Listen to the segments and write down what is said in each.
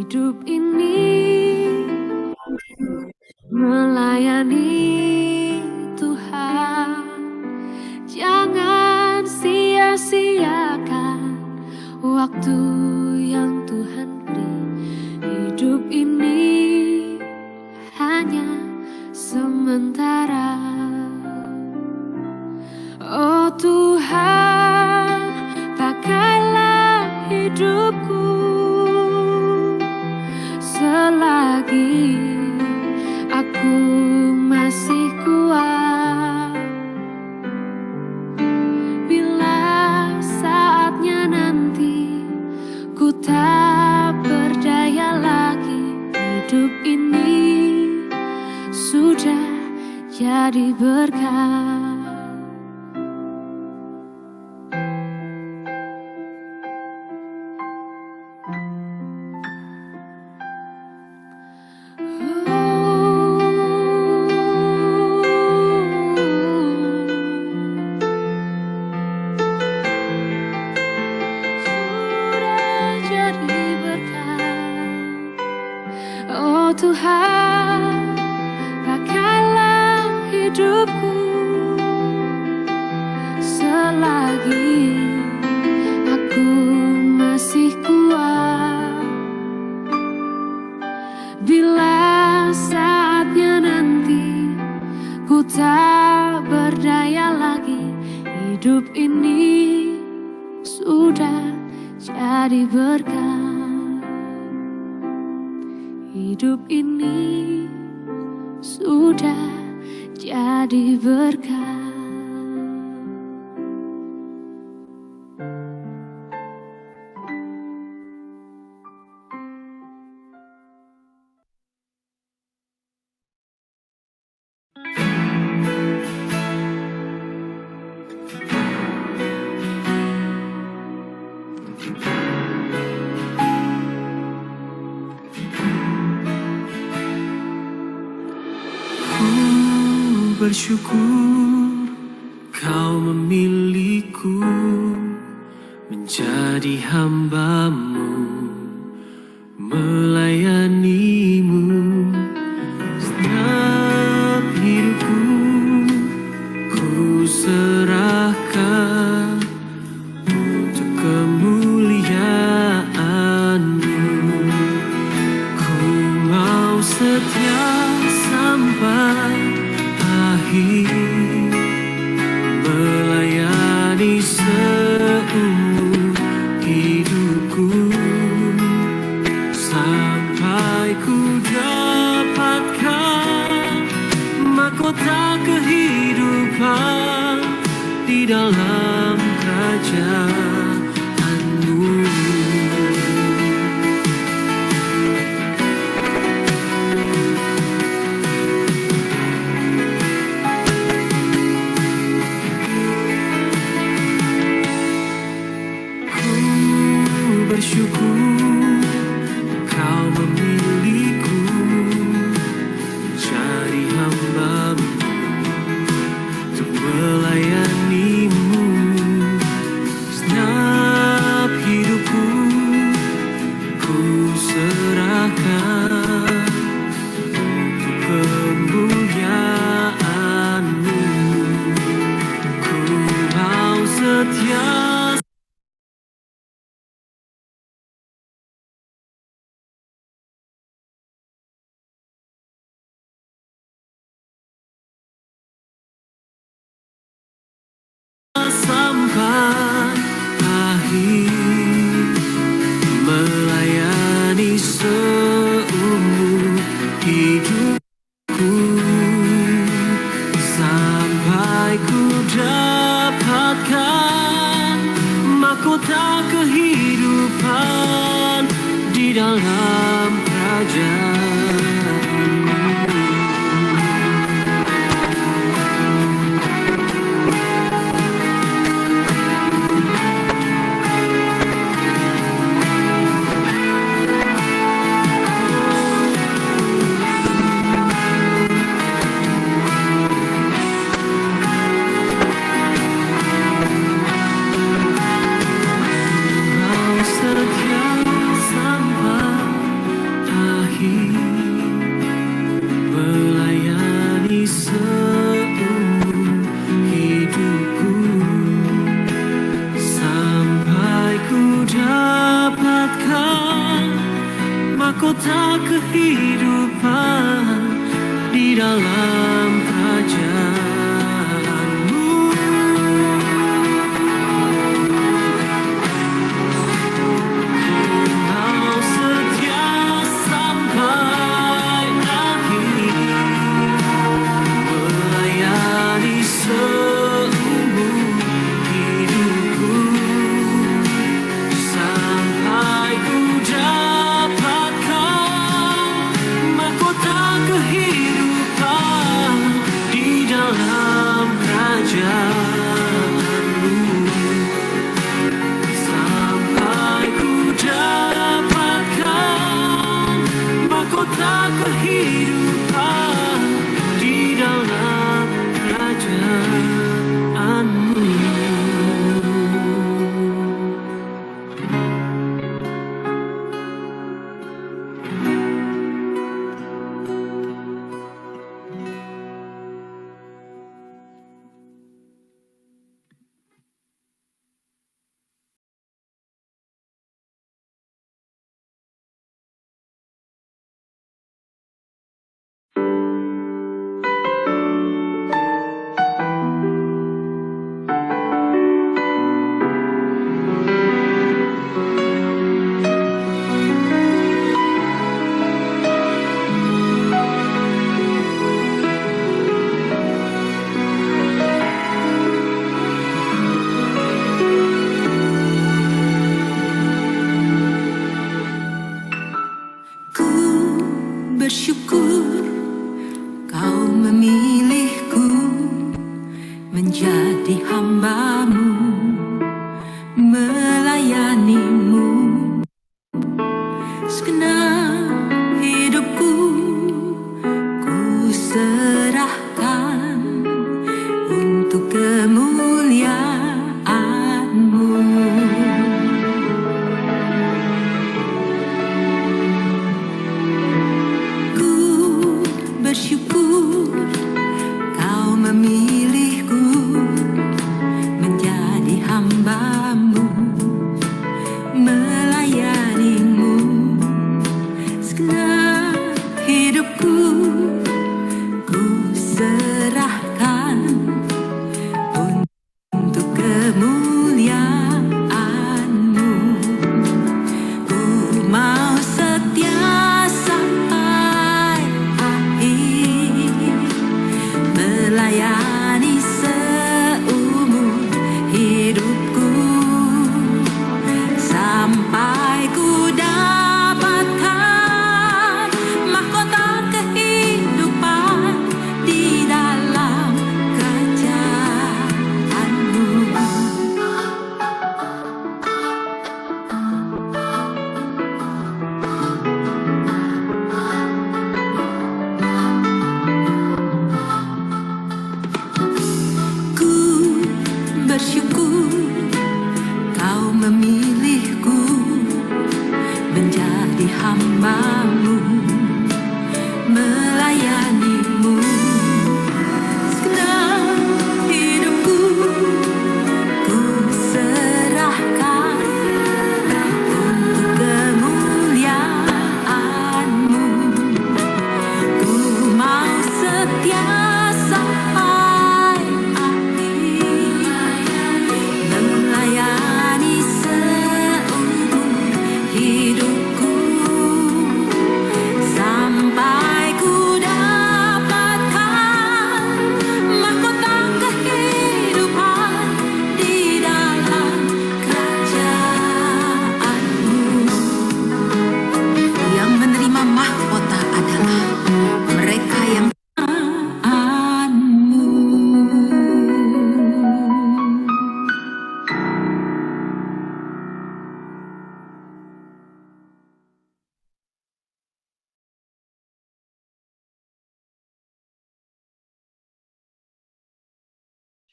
Hidup ini melayani Tuhan. Jangan sia-siakan waktu yang Tuhan beri. Hidup ini hanya sementara. Oh Tuhan, pakailah hidupku selagi aku masih kuat. Bila saatnya nanti ku tak berdaya lagi, hidup ini sudah jadi berkah. Tuhan, pakailah hidupku selagi aku masih kuat. Bila saatnya nanti ku tak berdaya lagi, hidup ini sudah jadi berkah. Hidup ini sudah jadi berkah. Bersyukur kau memilihku menjadi hamba-Mu, melayani-Mu. Setiap hidupku ku serahkan untuk kemuliaan-Mu. Ku mau setia sampai melayani seumur hidupku sampai ku dapatkan mahkota kehidupan di dalam kerajaan-Mu. Bersyukur kau memilihku menjadi hamba-Mu untuk melayani-Mu. Setiap hidupku ku serahkan untuk kemuliaan-Mu. Ku mau setia sampai akhir, melayani seumur hidupku sampai ku dapatkan mahkota kehidupan di dalam kerajaan-Mu. Setia sampai mahkota kehidupan di dalam kerajaanmu. Kau setia sampai akhir, melayani seumur hidupku, sampai ku dapatkan mahkota kehidupan di dalam kerajaanmu. Sampai ku dapatkan mahkota kehidupan di dalam kerajaanmu. Ku bersyukur kau memilihku menjadi hamba-Mu, melayani-Mu. Segenap hidupku ku serahkan untuk kemuliaan-Mu. Ku bersyukur kau memilihku menjadi hamba-Mu, melayani-Mu. Segenap hidupku ku serahkan untuk kemuliaan-Mu. Ku mau setia sampai akhir, melayani seumur hidupku, sampai ku dapatkan mahkota kehidupan di dalam kerajaan-Mu. Ku bersyukur kau memilihku menjadi hamba-Mu, melayani-Mu. Segenap hidupku ku serahkan untuk kemuliaan-Mu. Ku mau setia sampai akhir, melayani seumur hidupku, sampai ku dapatkan mahkota kehidupan di dalam kerajaan-Mu. Yang menerima mahkota adalah mereka yang kerajaan-Mu.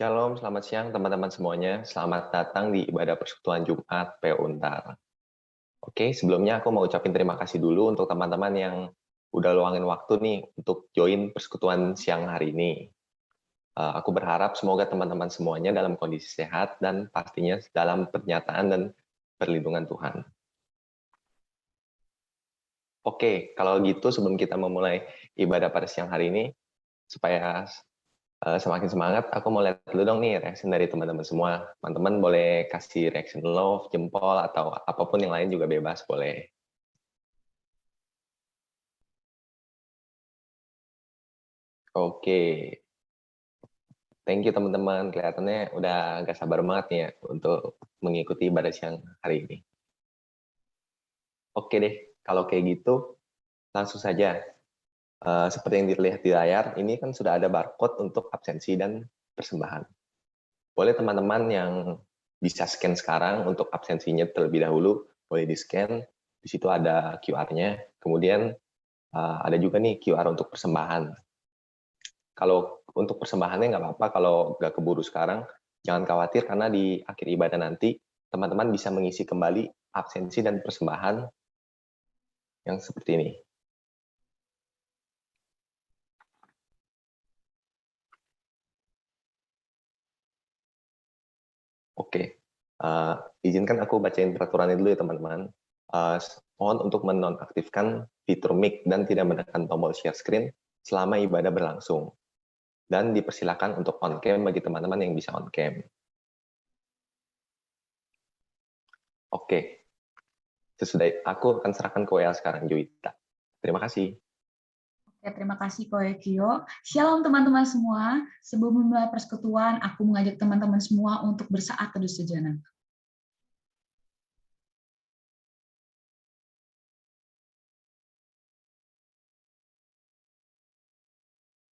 Shalom, selamat siang teman-teman semuanya. Selamat datang di ibadah persekutuan Jumat PO Untar. Oke, sebelumnya aku mau ucapin terima kasih dulu untuk teman-teman yang udah luangin waktu nih untuk join persekutuan siang hari ini. Aku berharap semoga teman-teman semuanya dalam kondisi sehat dan pastinya dalam pernyataan dan perlindungan Tuhan. Oke, kalau gitu sebelum kita memulai ibadah pada siang hari ini, supaya semakin semangat, aku mau lihat dulu dong nih reaction dari teman-teman semua. Teman-teman boleh kasih reaction love, jempol, atau apapun yang lain juga bebas, boleh. Oke, thank you teman-teman. Kelihatannya udah gak sabar banget nih ya untuk mengikuti ibadah siang hari ini. Oke deh, kalau kayak gitu, langsung saja. Seperti yang dilihat di layar, ini kan sudah ada barcode untuk absensi dan persembahan. Boleh teman-teman yang bisa scan sekarang untuk absensinya terlebih dahulu, boleh di-scan. Di situ ada QR-nya. Kemudian ada juga nih QR untuk persembahan. Kalau untuk persembahannya nggak apa-apa kalau nggak keburu sekarang, jangan khawatir karena di akhir ibadah nanti, teman-teman bisa mengisi kembali absensi dan persembahan yang seperti ini. Oke, izinkan aku bacain peraturannya dulu ya teman-teman. Mohon untuk menonaktifkan fitur mic dan tidak menekan tombol share screen selama ibadah berlangsung. Dan dipersilakan untuk on cam bagi teman-teman yang bisa on cam. Oke, sesudah aku akan serahkan ke WL sekarang, Juwita. Terima kasih. Ya, terima kasih Koekio. Shalom teman-teman semua. Sebelum memulai persekutuan, aku mengajak teman-teman semua untuk bersaat teduh sejenak.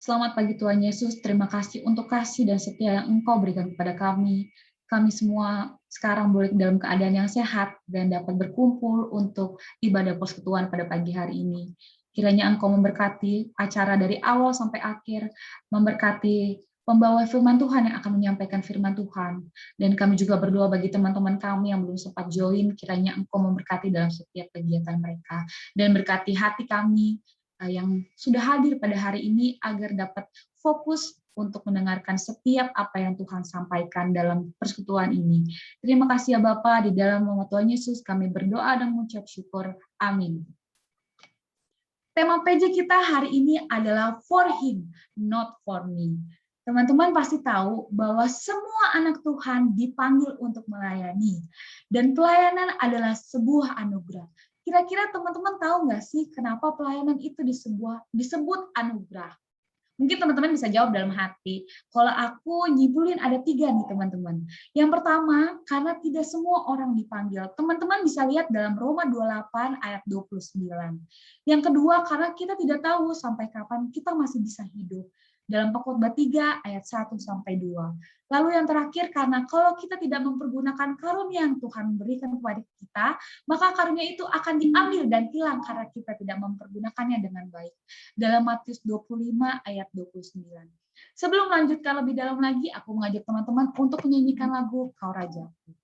Selamat pagi Tuhan Yesus, terima kasih untuk kasih dan setia yang Engkau berikan kepada kami. Kami semua sekarang boleh dalam keadaan yang sehat dan dapat berkumpul untuk ibadah persekutuan pada pagi hari ini. Kiranya Engkau memberkati acara dari awal sampai akhir, memberkati pembawa firman Tuhan yang akan menyampaikan firman Tuhan. Dan kami juga berdoa bagi teman-teman kami yang belum sempat join, kiranya Engkau memberkati dalam setiap kegiatan mereka. Dan berkati hati kami yang sudah hadir pada hari ini agar dapat fokus untuk mendengarkan setiap apa yang Tuhan sampaikan dalam persekutuan ini. Terima kasih ya Bapa, di dalam nama Tuhan Yesus kami berdoa dan mengucap syukur. Amin. Tema PJ kita hari ini adalah for him, not for me. Teman-teman pasti tahu bahwa semua anak Tuhan dipanggil untuk melayani. Dan pelayanan adalah sebuah anugerah. Kira-kira teman-teman tahu nggak sih kenapa pelayanan itu disebut anugerah? Mungkin teman-teman bisa jawab dalam hati. Kalau aku nyibulin ada 3 nih teman-teman. Yang pertama, karena tidak semua orang dipanggil. Teman-teman bisa lihat dalam Roma 28 ayat 29. Yang kedua, karena kita tidak tahu sampai kapan kita masih bisa hidup. Dalam Pengkhotbah 3 ayat 1 sampai 2. Lalu yang terakhir, karena kalau kita tidak mempergunakan karunia yang Tuhan berikan kepada kita, maka karunia itu akan diambil dan hilang karena kita tidak mempergunakannya dengan baik. Dalam Matius 25 ayat 29. Sebelum melanjutkan lebih dalam lagi, aku mengajak teman-teman untuk menyanyikan lagu Kau Rajaku.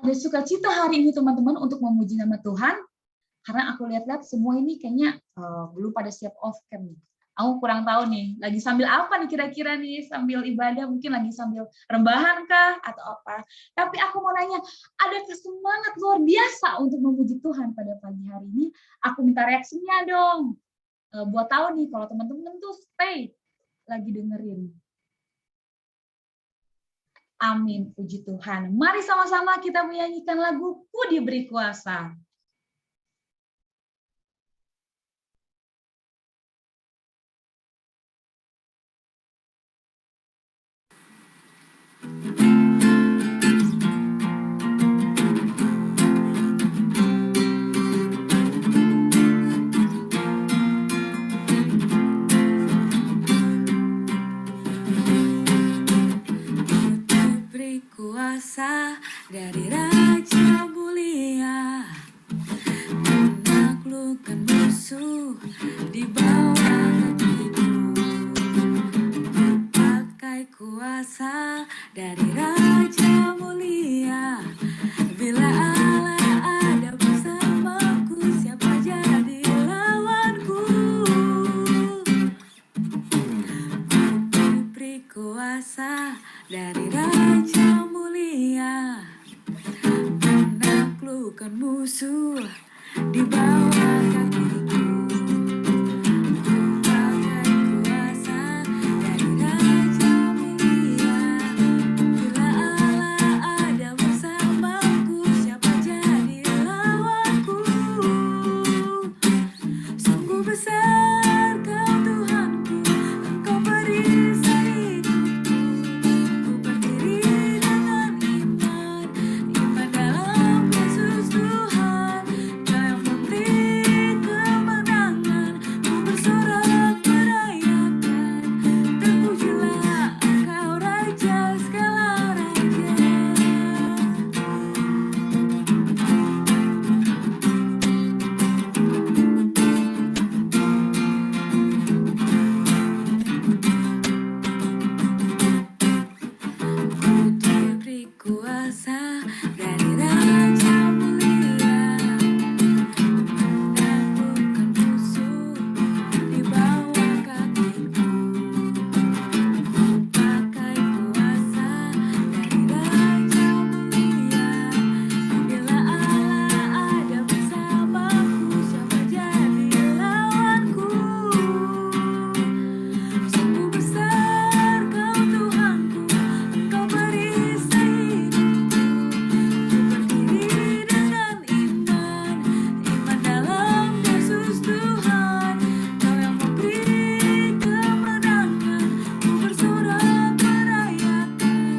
ada sukacita hari ini teman-teman untuk memuji nama Tuhan, karena aku lihat-lihat semua ini kayaknya belum pada siap off cam nih. Aku kurang tahu nih, lagi sambil apa nih kira-kira nih, sambil ibadah, mungkin lagi sambil rebahan kah, atau apa. Tapi aku mau nanya, ada semangat luar biasa untuk memuji Tuhan pada pagi hari ini? Aku minta reaksinya dong. Buat tahu nih, kalau teman-teman tuh stay, lagi dengerin. Amin, puji Tuhan. Mari sama-sama kita menyanyikan lagu Ku Diberi Kuasa. Diberi kuasa dari Raja Mulia, menaklukkan musuh di bawah kakiku. Pakai kuasa dari Raja Mulia, bila Allah ada bersamaku, siapa jadi lawanku? Diberi kuasa dari Raja Mulia, menaklukkan musuh di bawah kakiku. Pakai kuasa dari Raja Mulia, bila Allah ada bersamaku, siapa jadi lawanku? Sungguh besar Kau Tuhanku, Engkau perisai hidupku. Ku berdiri dengan iman, iman dalam Yesus Tuhan. Kau yang memberi kemenangan, ku bersorak merayakan. Terpujilah Engkau Raja segala raja. Ku diberi kuasa dari Raja Mulia, menaklukkan musuh di bawah kakiku. Pakai kuasa dari Raja Mulia, bila Allah ada bersamaku, siapa jadi lawanku? Sungguh besar Kau Tuhanku, Engkau perisai hidupku. Ku berdiri dengan iman, iman dalam Yesus Tuhan. Kau yang memberi kemenangan, ku bersorak merayakan.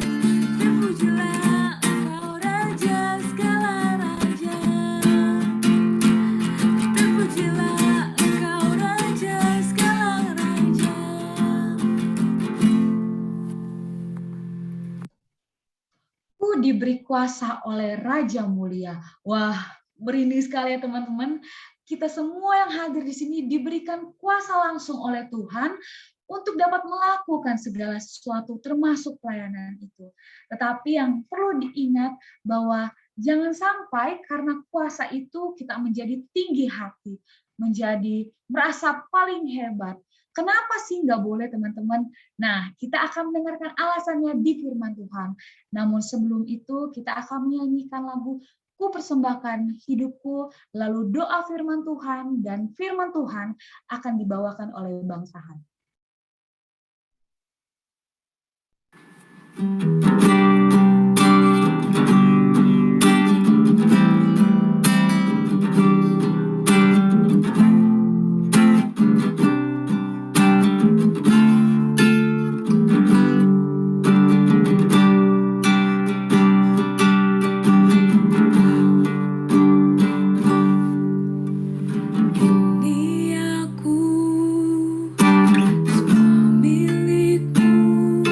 Terpujilah Engkau Raja segala raja. Terpujilah Engkau Raja segala raja. Ku diberi kuasa oleh Raja Mulia. Wah, merinding sekali ya teman-teman. Kita semua yang hadir di sini diberikan kuasa langsung oleh Tuhan untuk dapat melakukan segala sesuatu termasuk pelayanan itu. Tetapi yang perlu diingat bahwa jangan sampai karena kuasa itu kita menjadi tinggi hati, menjadi merasa paling hebat. Kenapa sih nggak boleh teman-teman? Nah, kita akan mendengarkan alasannya di firman Tuhan. Namun sebelum itu kita akan menyanyikan lagu Ku Persembahkan Hidupku, lalu doa firman Tuhan, dan firman Tuhan akan dibawakan oleh Bang Sahan. Ini aku, semua milikmu.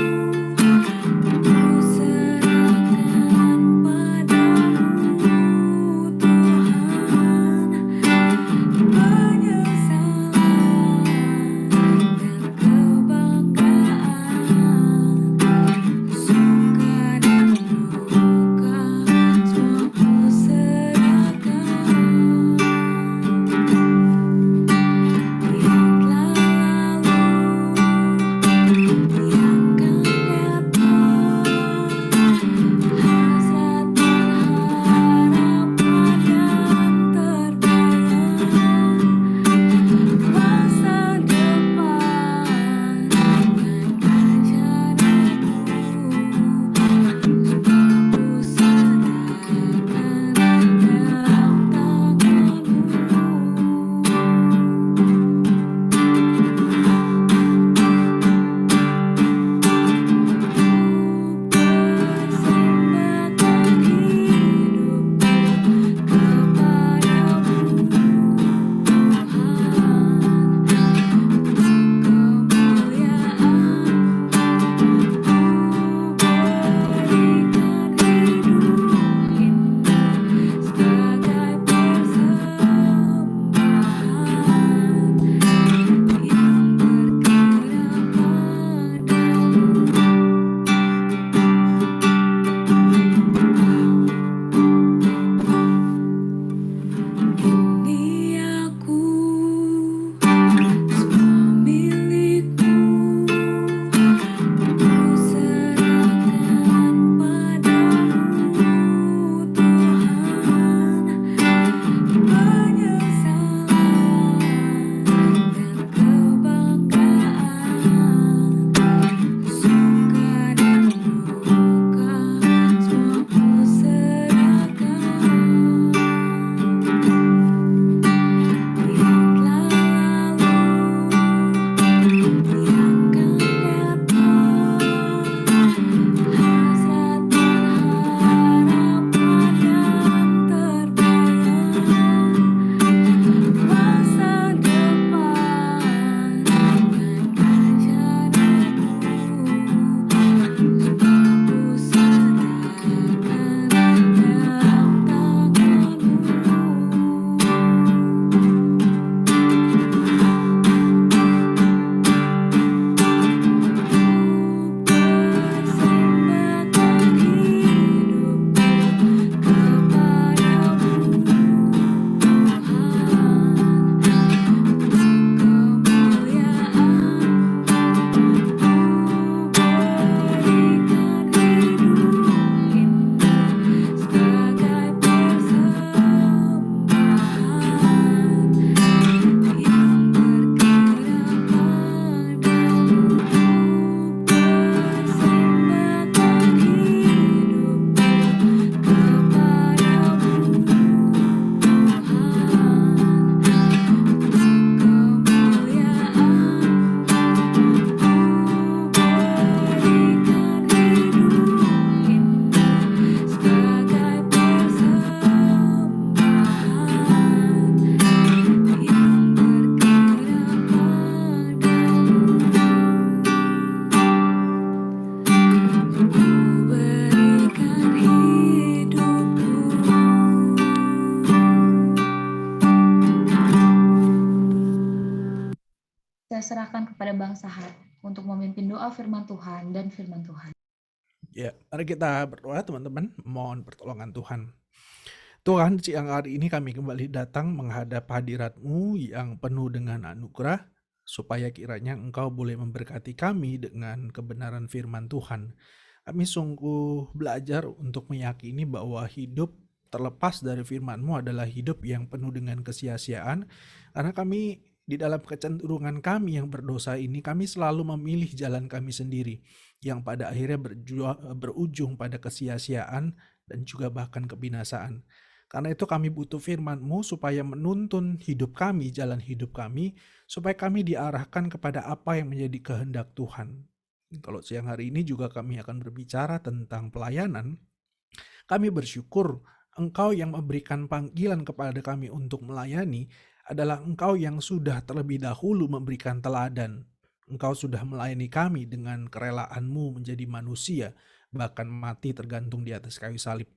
berikan hidupku. Saya serahkan kepada Bang Sahat untuk memimpin doa firman Tuhan dan firman Tuhan. Ya, mari kita berdoa teman-teman, mohon pertolongan Tuhan. Tuhan, siang hari ini kami kembali datang menghadap hadirat-Mu yang penuh dengan anugerah, supaya kiranya Engkau boleh memberkati kami dengan kebenaran firman Tuhan. Kami sungguh belajar untuk meyakini bahwa hidup terlepas dari firman-Mu adalah hidup yang penuh dengan kesia-siaan, karena kami di dalam kecenderungan kami yang berdosa ini, kami selalu memilih jalan kami sendiri, yang pada akhirnya berujung pada kesia-siaan dan juga bahkan kebinasaan. Karena itu kami butuh firman-Mu supaya menuntun hidup kami, jalan hidup kami, supaya kami diarahkan kepada apa yang menjadi kehendak Tuhan. Kalau siang hari ini juga kami akan berbicara tentang pelayanan, kami bersyukur Engkau yang memberikan panggilan kepada kami untuk melayani adalah Engkau yang sudah terlebih dahulu memberikan teladan. Engkau sudah melayani kami dengan kerelaan-Mu menjadi manusia, bahkan mati tergantung di atas kayu salib.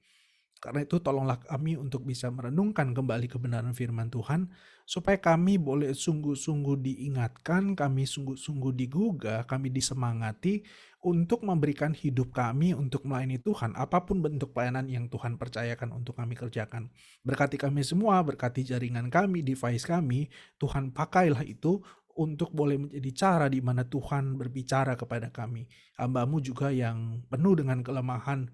Karena itu tolonglah kami untuk bisa merenungkan kembali kebenaran firman Tuhan, supaya kami boleh sungguh-sungguh diingatkan, kami sungguh-sungguh digugah, kami disemangati untuk memberikan hidup kami untuk melayani Tuhan, apapun bentuk pelayanan yang Tuhan percayakan untuk kami kerjakan. Berkati kami semua, berkati jaringan kami, device kami, Tuhan pakailah itu untuk boleh menjadi cara di mana Tuhan berbicara kepada kami. Hamba-Mu juga yang penuh dengan kelemahan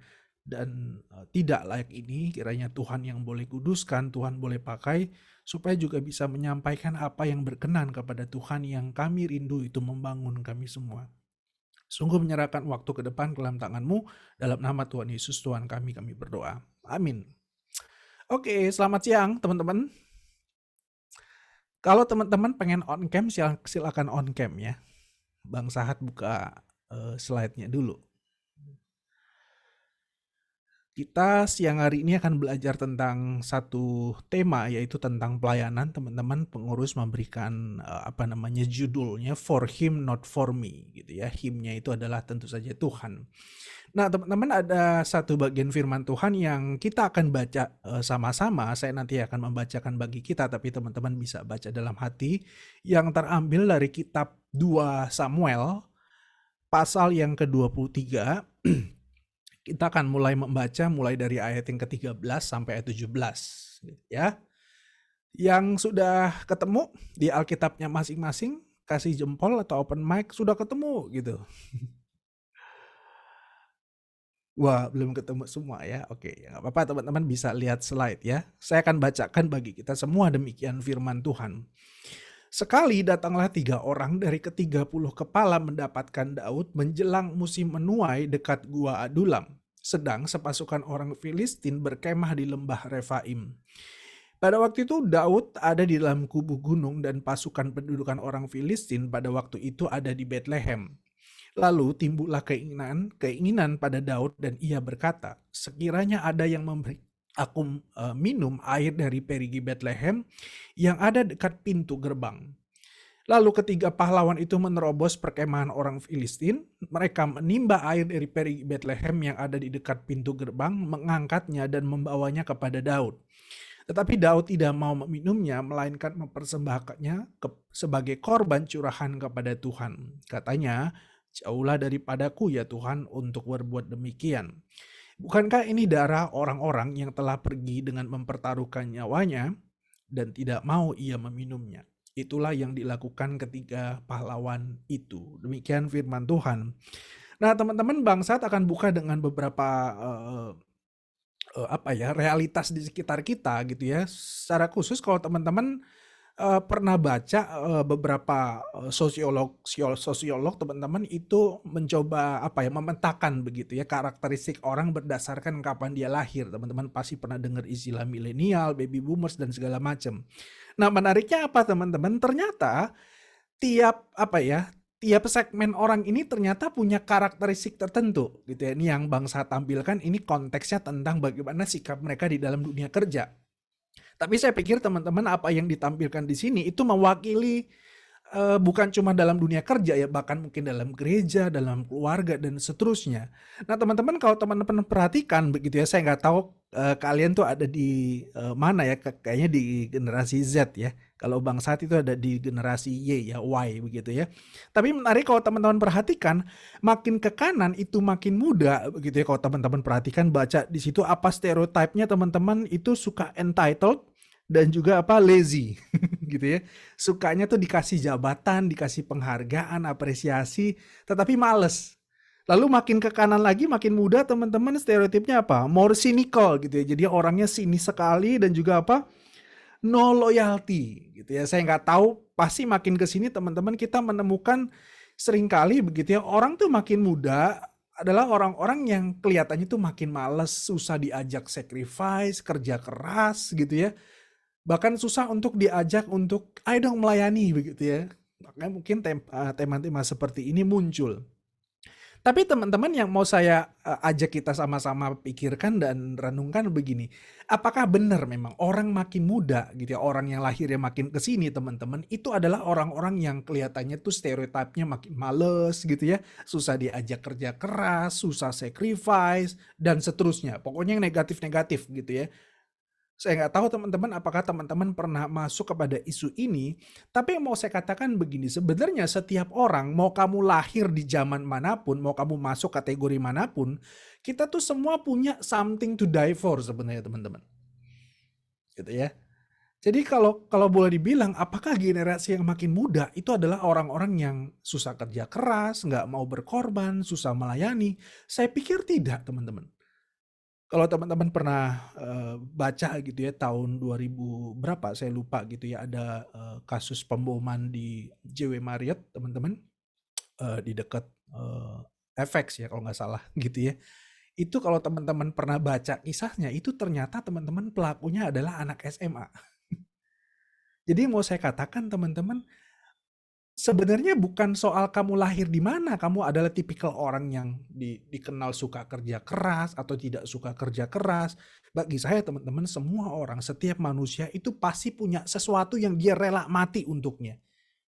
dan tidak layak ini, kiranya Tuhan yang boleh kuduskan, Tuhan boleh pakai, supaya juga bisa menyampaikan apa yang berkenan kepada Tuhan yang kami rindu itu membangun kami semua. Sungguh menyerahkan waktu ke depan ke dalam tangan-Mu, dalam nama Tuhan Yesus Tuhan kami berdoa. Amin. Oke, selamat siang teman-teman. Kalau teman-teman pengen on cam, silakan on cam ya. Bang Sahat buka slide-nya dulu. Kita siang hari ini akan belajar tentang satu tema, yaitu tentang pelayanan. Teman-teman, pengurus memberikan judulnya For Him Not For Me gitu ya. Him-nya itu adalah tentu saja Tuhan. Nah, teman-teman, ada satu bagian firman Tuhan yang kita akan baca sama-sama. Saya nanti akan membacakan bagi kita, tapi teman-teman bisa baca dalam hati, yang terambil dari kitab 2 Samuel pasal yang ke-23. Kita akan mulai membaca mulai dari ayat yang ke-13 sampai ayat 17 ya. Yang sudah ketemu di Alkitabnya masing-masing, kasih jempol atau open mic, sudah ketemu gitu. Wah, belum ketemu semua ya. Oke, ya nggak apa-apa, teman-teman bisa lihat slide ya. Saya akan bacakan bagi kita semua, demikian firman Tuhan. Sekali datanglah 3 orang dari ke-30 kepala mendapatkan Daud menjelang musim menuai dekat gua Adulam, sedang sepasukan orang Filistin berkemah di lembah Refaim. Pada waktu itu Daud ada di dalam kubu gunung dan pasukan pendudukan orang Filistin pada waktu itu ada di Betlehem. Lalu timbullah keinginan pada Daud dan ia berkata, sekiranya ada yang memberi aku minum air dari perigi Betlehem yang ada dekat pintu gerbang. Lalu ketiga pahlawan itu menerobos perkemahan orang Filistin. Mereka menimba air dari perigi Betlehem yang ada di dekat pintu gerbang, mengangkatnya dan membawanya kepada Daud. Tetapi Daud tidak mau meminumnya, melainkan mempersembahkannya sebagai korban curahan kepada Tuhan. Katanya, jauhlah daripadaku ya Tuhan untuk berbuat demikian. Bukankah ini darah orang-orang yang telah pergi dengan mempertaruhkan nyawanya dan tidak mau ia meminumnya? Itulah yang dilakukan ketiga pahlawan itu. Demikian firman Tuhan. Nah, teman-teman, Bang Sahat akan buka dengan beberapa realitas di sekitar kita gitu ya. Secara khusus kalau teman-teman pernah baca beberapa sosiolog teman-teman itu mencoba memetakan begitu ya karakteristik orang berdasarkan kapan dia lahir. Teman-teman pasti pernah dengar istilah milenial, baby boomers dan segala macam. Nah, menariknya apa teman-teman? Ternyata tiap segmen orang ini ternyata punya karakteristik tertentu gitu ya. Ini yang Bang Sahat tampilkan, ini konteksnya tentang bagaimana sikap mereka di dalam dunia kerja. Tapi saya pikir teman-teman apa yang ditampilkan di sini itu mewakili bukan cuma dalam dunia kerja ya, bahkan mungkin dalam gereja, dalam keluarga dan seterusnya. Nah, teman-teman kalau teman-teman perhatikan begitu ya, saya nggak tahu kalian tuh ada di mana ya, kayaknya di generasi Z ya. Kalau Bang Saat itu ada di generasi Y ya, Y begitu ya. Tapi menarik kalau teman-teman perhatikan, makin ke kanan itu makin muda begitu ya. Kalau teman-teman perhatikan baca di situ apa stereotipnya teman-teman itu suka entitled dan juga apa lazy gitu ya. Sukanya tuh dikasih jabatan, dikasih penghargaan, apresiasi, tetapi males. Lalu makin ke kanan lagi, makin muda teman-teman stereotipnya apa? More cynical gitu ya. Jadi orangnya sinis sekali dan juga apa? No loyalty gitu ya. Saya nggak tahu, pasti makin ke sini teman-teman kita menemukan seringkali begitu ya, orang tuh makin muda adalah orang-orang yang kelihatannya tuh makin males, susah diajak sacrifice, kerja keras gitu ya. Bahkan susah untuk diajak untuk ayo dong melayani begitu ya. Makanya mungkin tema-tema seperti ini muncul. Tapi teman-teman yang mau saya ajak kita sama-sama pikirkan dan renungkan begini. Apakah benar memang orang makin muda gitu ya, orang yang lahirnya makin ke sini teman-teman, itu adalah orang-orang yang kelihatannya tuh stereotipnya makin males gitu ya, susah diajak kerja keras, susah sacrifice dan seterusnya. Pokoknya yang negatif-negatif gitu ya. Saya nggak tahu teman-teman apakah teman-teman pernah masuk kepada isu ini, tapi yang mau saya katakan begini, sebenarnya setiap orang, mau kamu lahir di zaman manapun, mau kamu masuk kategori manapun, kita tuh semua punya something to die for sebenarnya teman-teman. Gitu ya. Jadi kalau boleh dibilang, apakah generasi yang makin muda itu adalah orang-orang yang susah kerja keras, nggak mau berkorban, susah melayani? Saya pikir tidak teman-teman. Kalau teman-teman pernah baca gitu ya, tahun 2000 berapa saya lupa gitu ya, ada kasus pemboman di JW Marriott teman-teman, di dekat FX ya kalau nggak salah gitu ya. Itu kalau teman-teman pernah baca kisahnya, itu ternyata teman-teman pelakunya adalah anak SMA. Jadi mau saya katakan teman-teman, sebenarnya bukan soal kamu lahir di mana, kamu adalah tipikal orang yang dikenal suka kerja keras atau tidak suka kerja keras. Bagi saya teman-teman, semua orang, setiap manusia itu pasti punya sesuatu yang dia rela mati untuknya.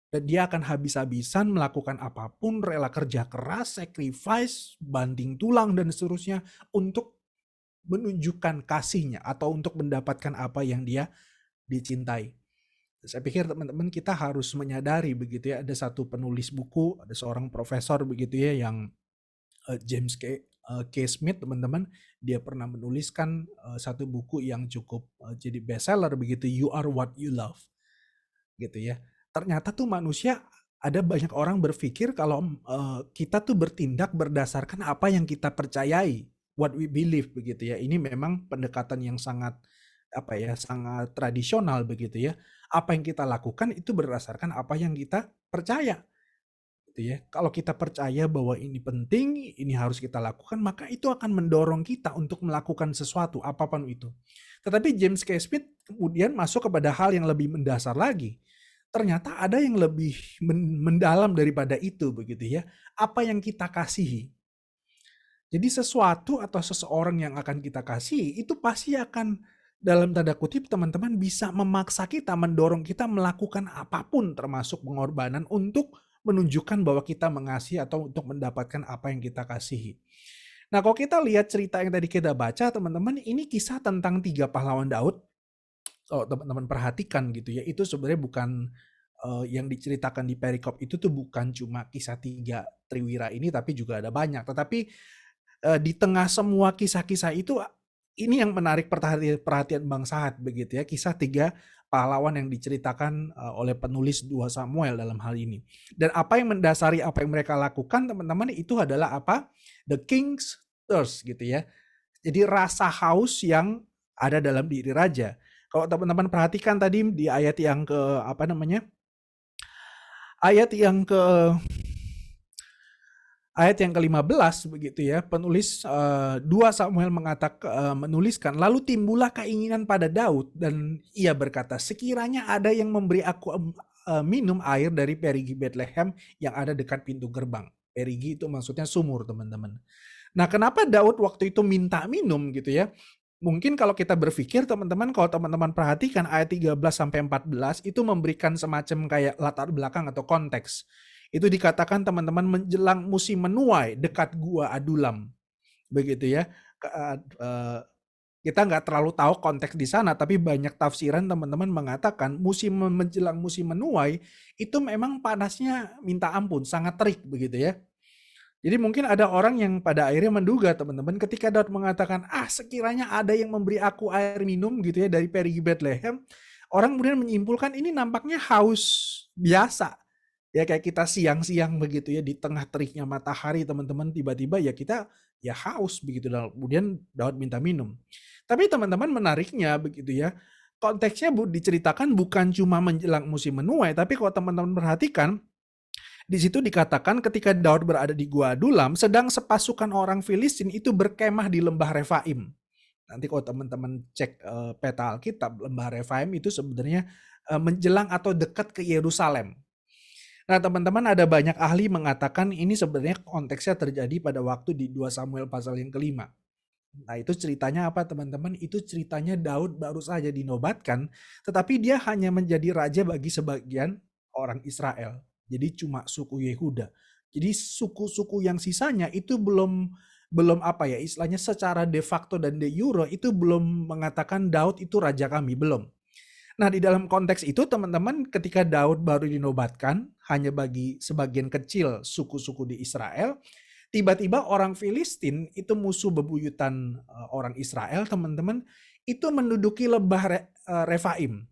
Dan dia akan habis-habisan melakukan apapun, rela kerja keras, sacrifice, banting tulang dan seterusnya untuk menunjukkan kasihnya atau untuk mendapatkan apa yang dia dicintai. Saya pikir teman-teman kita harus menyadari begitu ya, ada satu penulis buku, ada seorang profesor begitu ya yang James K. Smith teman-teman, dia pernah menuliskan satu buku yang cukup jadi bestseller begitu, You Are What You Love. Gitu ya. Ternyata tuh manusia, ada banyak orang berpikir kalau kita tuh bertindak berdasarkan apa yang kita percayai, what we believe begitu ya. Ini memang pendekatan yang sangat sangat tradisional begitu ya. Apa yang kita lakukan itu berdasarkan apa yang kita percaya. Gitu ya. Kalau kita percaya bahwa ini penting, ini harus kita lakukan, maka itu akan mendorong kita untuk melakukan sesuatu apapun itu. Tetapi James K. Smith kemudian masuk kepada hal yang lebih mendasar lagi. Ternyata ada yang lebih mendalam daripada itu begitu ya. Apa yang kita kasihi. Jadi sesuatu atau seseorang yang akan kita kasihi itu pasti akan, dalam tanda kutip teman-teman, bisa memaksa kita, mendorong kita melakukan apapun termasuk pengorbanan untuk menunjukkan bahwa kita mengasihi atau untuk mendapatkan apa yang kita kasihi. Nah kalau kita lihat cerita yang tadi kita baca teman-teman, ini kisah tentang 3 pahlawan Daud. Kalau teman-teman perhatikan gitu ya, itu sebenarnya bukan yang diceritakan di perikop itu tuh bukan cuma kisah 3 triwira ini, tapi juga ada banyak. Tetapi di tengah semua kisah-kisah itu, ini yang menarik perhatian Bang Sahat begitu ya, kisah 3 pahlawan yang diceritakan oleh penulis 2 Samuel dalam hal ini. Dan apa yang mendasari apa yang mereka lakukan teman-teman itu adalah apa? The king's thirst gitu ya. Jadi rasa haus yang ada dalam diri raja. Kalau teman-teman perhatikan tadi di ayat yang ke-15 begitu ya, penulis 2 Samuel menuliskan, lalu timbullah keinginan pada Daud dan ia berkata, sekiranya ada yang memberi aku minum air dari perigi Bethlehem yang ada dekat pintu gerbang. Perigi itu maksudnya sumur teman-teman. Nah kenapa Daud waktu itu minta minum gitu ya? Mungkin kalau kita berpikir teman-teman, kalau teman-teman perhatikan ayat 13-14 itu memberikan semacam kayak latar belakang atau konteks. Itu dikatakan teman-teman menjelang musim menuai dekat gua Adulam. Begitu ya. Kita nggak terlalu tahu konteks di sana, tapi banyak tafsiran teman-teman mengatakan menjelang musim menuai itu memang panasnya minta ampun, sangat terik begitu ya. Jadi mungkin ada orang yang pada akhirnya menduga teman-teman ketika Daud mengatakan, sekiranya ada yang memberi aku air minum gitu ya dari perigi Bethlehem, orang kemudian menyimpulkan ini nampaknya haus biasa. Ya kayak kita siang-siang begitu ya di tengah teriknya matahari teman-teman, tiba-tiba ya kita ya haus begitu, dan kemudian Daud minta minum. Tapi teman-teman menariknya begitu ya, konteksnya diceritakan bukan cuma menjelang musim menuai, tapi kalau teman-teman perhatikan di situ dikatakan ketika Daud berada di Gua Adulam, sedang sepasukan orang Filistin itu berkemah di lembah Refaim. Nanti kalau teman-teman cek peta Alkitab, lembah Refaim itu sebenarnya menjelang atau dekat ke Yerusalem. Nah teman-teman, ada banyak ahli mengatakan ini sebenarnya konteksnya terjadi pada waktu di 2 Samuel pasal yang kelima. Nah itu ceritanya apa teman-teman? Itu ceritanya Daud baru saja dinobatkan, tetapi dia hanya menjadi raja bagi sebagian orang Israel. Jadi cuma suku Yehuda. Jadi suku-suku yang sisanya itu belum apa ya, istilahnya secara de facto dan de jure itu belum mengatakan Daud itu raja kami, belum. Nah di dalam konteks itu teman-teman, ketika Daud baru dinobatkan hanya bagi sebagian kecil suku-suku di Israel, tiba-tiba orang Filistin itu musuh bebuyutan orang Israel teman-teman, itu menduduki lembah Refaim.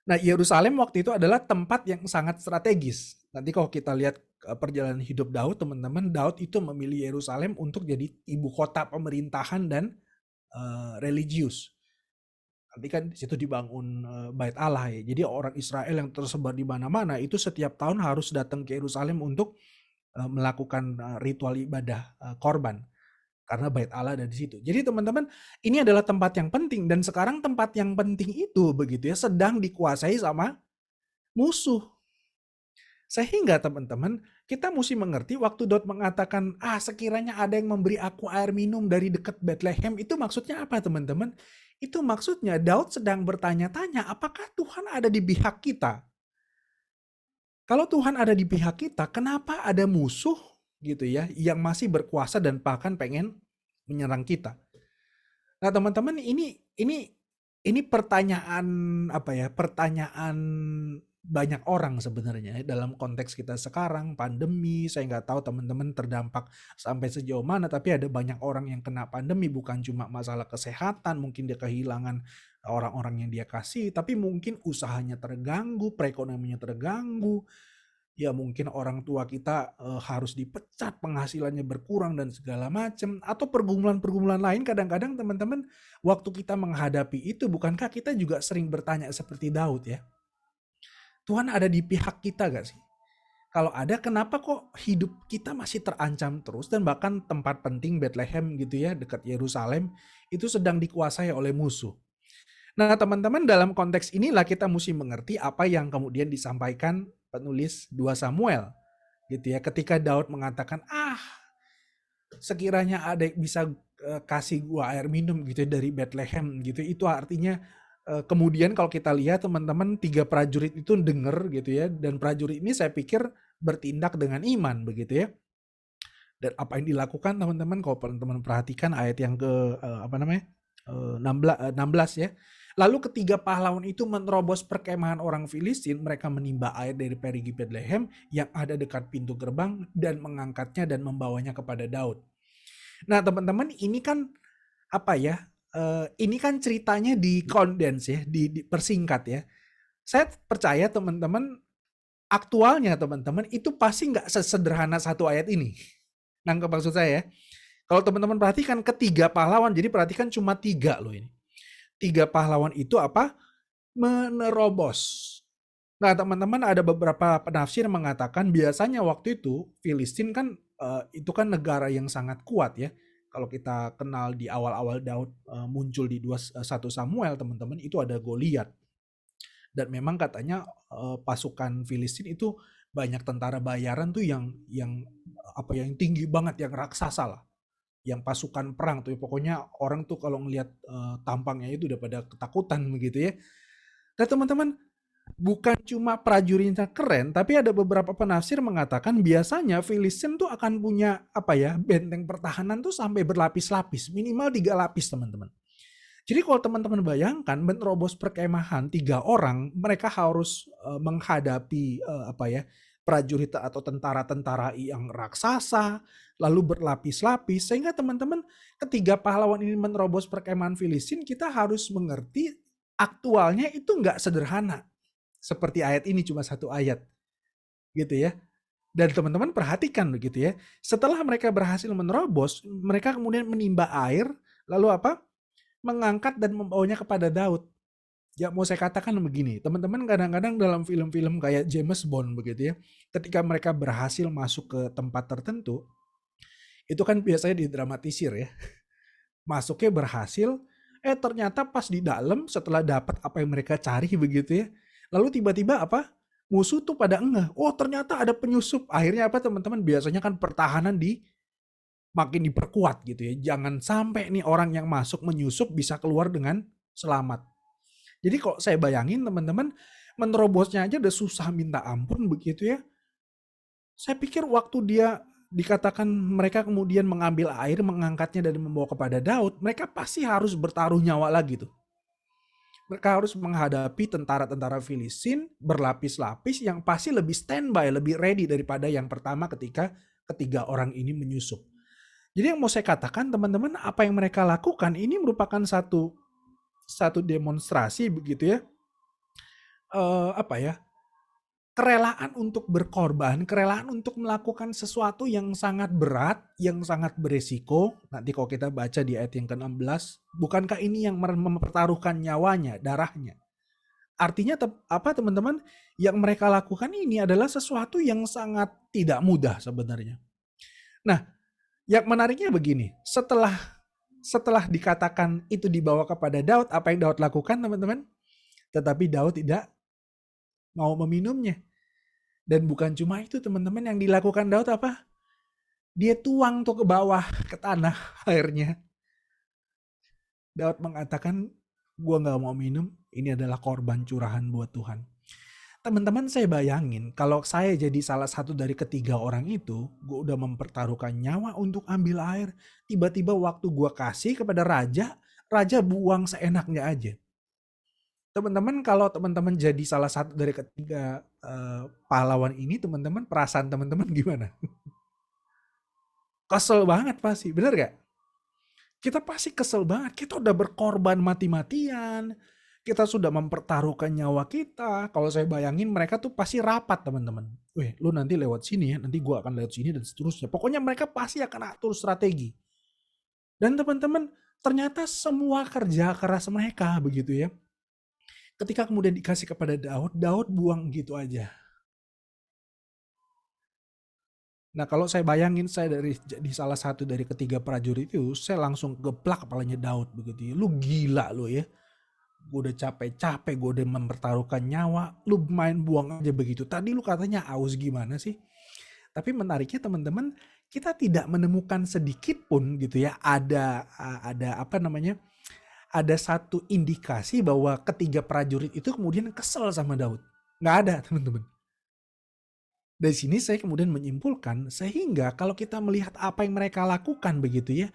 Nah, Yerusalem waktu itu adalah tempat yang sangat strategis. Nanti kalau kita lihat perjalanan hidup Daud, teman-teman, Daud itu memilih Yerusalem untuk jadi ibu kota pemerintahan dan religius. Nanti kan di situ dibangun Bait Allah ya. Jadi orang Israel yang tersebar di mana-mana itu setiap tahun harus datang ke Yerusalem untuk melakukan ritual ibadah korban. Karena Bait Allah ada di situ. Jadi teman-teman, ini adalah tempat yang penting, dan sekarang tempat yang penting itu begitu ya sedang dikuasai sama musuh. Sehingga teman-teman, kita mesti mengerti waktu Daud mengatakan, sekiranya ada yang memberi aku air minum dari dekat Bethlehem, itu maksudnya apa teman-teman? Itu maksudnya Daud sedang bertanya-tanya, apakah Tuhan ada di pihak kita? Kalau Tuhan ada di pihak kita, kenapa ada musuh gitu ya yang masih berkuasa dan bahkan pengen menyerang kita? Nah, teman-teman, ini pertanyaan apa ya? Pertanyaan banyak orang sebenarnya dalam konteks kita sekarang, pandemi. Saya nggak tahu teman-teman terdampak sampai sejauh mana, tapi ada banyak orang yang kena pandemi, bukan cuma masalah kesehatan, mungkin dia kehilangan orang-orang yang dia kasih, tapi mungkin usahanya terganggu, perekonomiannya terganggu. Ya mungkin orang tua kita harus dipecat, penghasilannya berkurang dan segala macam, atau pergumulan-pergumulan lain. Kadang-kadang teman-teman, waktu kita menghadapi itu, bukankah kita juga sering bertanya seperti Daud ya? Tuhan ada di pihak kita gak sih? Kalau ada, kenapa kok hidup kita masih terancam terus, dan bahkan tempat penting Bethlehem gitu ya, dekat Yerusalem, itu sedang dikuasai oleh musuh. Nah teman-teman, dalam konteks inilah kita mesti mengerti apa yang kemudian disampaikan penulis 2 Samuel gitu ya, ketika Daud mengatakan sekiranya ada yang bisa kasih gua air minum gitu dari Bethlehem gitu, itu artinya kemudian kalau kita lihat teman-teman, 3 prajurit itu dengar gitu ya, dan prajurit ini saya pikir bertindak dengan iman begitu ya. Dan apa yang dilakukan teman-teman, kalau teman-teman perhatikan ayat yang ke 16 ya. Lalu ketiga pahlawan itu menerobos perkemahan orang Filistin, mereka menimba air dari perigi Bethlehem yang ada dekat pintu gerbang dan mengangkatnya dan membawanya kepada Daud. Nah teman-teman, ini kan apa ya, ini kan ceritanya dikondens ya, dipersingkat ya. Saya percaya teman-teman, aktualnya teman-teman itu pasti nggak sesederhana satu ayat ini. Nangkep maksud saya ya? Kalau teman-teman perhatikan ketiga pahlawan, jadi perhatikan cuma 3 loh ini. 3 pahlawan itu apa? Menerobos. Nah teman-teman, ada beberapa penafsir mengatakan biasanya waktu itu Filistin kan itu kan negara yang sangat kuat ya. Kalau kita kenal di awal-awal Daud muncul di 1 Samuel teman-teman, itu ada Goliat. Dan memang katanya pasukan Filistin itu banyak tentara bayaran tuh yang tinggi banget, yang raksasa lah. yang pasukan perang tuh, pokoknya orang tuh kalau ngelihat tampangnya itu udah pada ketakutan begitu ya. Dan teman-teman, bukan cuma prajuritnya keren, tapi ada beberapa penafsir mengatakan biasanya Filistin tuh akan punya benteng pertahanan tuh sampai berlapis-lapis, minimal 3 lapis teman-teman. Jadi kalau teman-teman bayangkan menerobos perkemahan 3 orang, mereka harus menghadapi prajurit atau tentara-tentara yang raksasa, lalu berlapis-lapis, sehingga teman-teman ketiga pahlawan ini menerobos perkemahan Filistin, kita harus mengerti aktualnya itu nggak sederhana. Seperti ayat ini cuma 1 ayat, gitu ya. Dan teman-teman perhatikan begitu ya, setelah mereka berhasil menerobos, mereka kemudian menimba air, lalu mengangkat dan membawanya kepada Daud. Ya mau saya katakan begini, teman-teman kadang-kadang dalam film-film kayak James Bond begitu ya, ketika mereka berhasil masuk ke tempat tertentu, itu kan biasanya didramatisir ya. Masuknya berhasil, ternyata pas di dalam setelah dapat apa yang mereka cari begitu ya, lalu tiba-tiba musuh tuh pada ngeh, oh ternyata ada penyusup. Akhirnya teman-teman, biasanya kan pertahanan makin diperkuat gitu ya. Jangan sampai nih orang yang masuk menyusup bisa keluar dengan selamat. Jadi kok saya bayangin teman-teman, menerobosnya aja udah susah minta ampun begitu ya. Saya pikir waktu dia dikatakan mereka kemudian mengambil air, mengangkatnya dan membawa kepada Daud, mereka pasti harus bertaruh nyawa lagi tuh. Mereka harus menghadapi tentara-tentara Filistin berlapis-lapis yang pasti lebih standby, lebih ready daripada yang pertama ketika ketiga orang ini menyusup. Jadi yang mau saya katakan teman-teman, apa yang mereka lakukan ini merupakan satu demonstrasi begitu ya, kerelaan untuk berkorban, kerelaan untuk melakukan sesuatu yang sangat berat, yang sangat beresiko. Nanti kalau kita baca di ayat yang ke-16, bukankah ini yang mempertaruhkan nyawanya, darahnya? Artinya teman-teman, yang mereka lakukan ini adalah sesuatu yang sangat tidak mudah sebenarnya. Nah, yang menariknya begini, setelah dikatakan itu dibawa kepada Daud, apa yang Daud lakukan teman-teman? Tetapi Daud tidak mau meminumnya. Dan bukan cuma itu teman-teman, yang dilakukan Daud apa? Dia tuang tuh ke bawah, ke tanah airnya. Daud mengatakan, gua gak mau minum, ini adalah korban curahan buat Tuhan. Teman-teman, saya bayangin kalau saya jadi salah satu dari ketiga orang itu, gue udah mempertaruhkan nyawa untuk ambil air, tiba-tiba waktu gue kasih kepada raja buang seenaknya aja. Teman-teman, kalau teman-teman jadi salah satu dari ketiga pahlawan ini, teman-teman, perasaan teman-teman gimana? Kesel banget pasti, bener gak? Kita pasti kesel banget, kita udah berkorban mati-matian, kita sudah mempertaruhkan nyawa kita. Kalau saya bayangin mereka tuh pasti rapat teman-teman. Weh, lu nanti lewat sini ya, nanti gua akan lewat sini dan seterusnya. Pokoknya mereka pasti akan atur strategi. Dan teman-teman, ternyata semua kerja keras mereka begitu ya, ketika kemudian dikasih kepada Daud buang gitu aja. Nah kalau saya bayangin saya jadi salah satu dari ketiga prajurit itu, saya langsung geplak kepalanya Daud begitu ya. Lu gila lu ya. Gue udah capek-capek, gue udah mempertaruhkan nyawa, lu main buang aja begitu. Tadi lu katanya aus gimana sih? Tapi menariknya teman-teman, kita tidak menemukan sedikit pun gitu ya, ada satu indikasi bahwa ketiga prajurit itu kemudian kesel sama Daud. Nggak ada teman-teman. Dari sini saya kemudian menyimpulkan, sehingga kalau kita melihat apa yang mereka lakukan begitu ya,